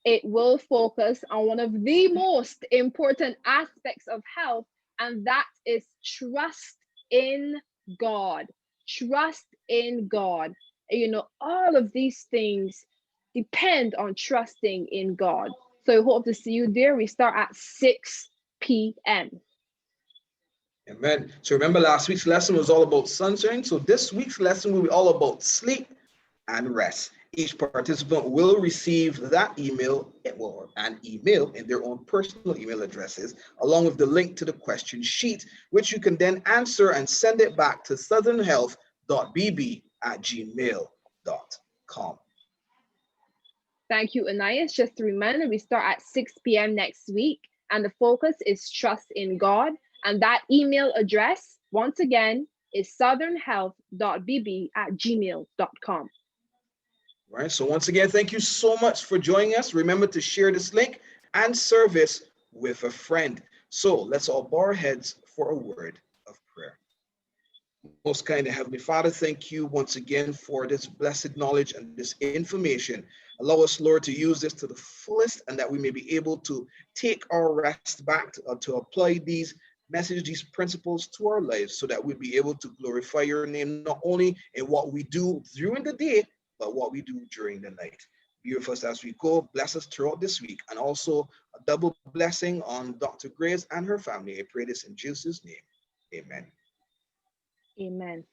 It will focus on one of the most important aspects of health, and that is trust in God. Trust in God. All of these things depend on trusting in God. So I hope to see you there. We start at 6 p.m. Amen. So remember, last week's lesson was all about sunshine. So this week's lesson will be all about sleep and rest. Each participant will receive that email or an email in their own personal email addresses, along with the link to the question sheet, which you can then answer and send it back to southernhealth.bb@gmail.com. Thank you, Anais. Just a reminder, we start at 6 p.m. next week, and the focus is trust in God. And that email address, once again, is southernhealth.bb@gmail.com. All right, so once again, thank you so much for joining us. Remember to share this link and service with a friend. So let's all bow our heads for a word of prayer. Most kind and Heavenly Father, thank you once again for this blessed knowledge and this information. Allow us, Lord, to use this to the fullest and that we may be able to take our rest back to apply these messages, these principles to our lives so that we'll be able to glorify your name, not only in what we do during the day, but what we do during the night. Be with us as we go. Bless us throughout this week, and also a double blessing on Dr. Grace and her family. I pray this in Jesus' name. Amen. Amen.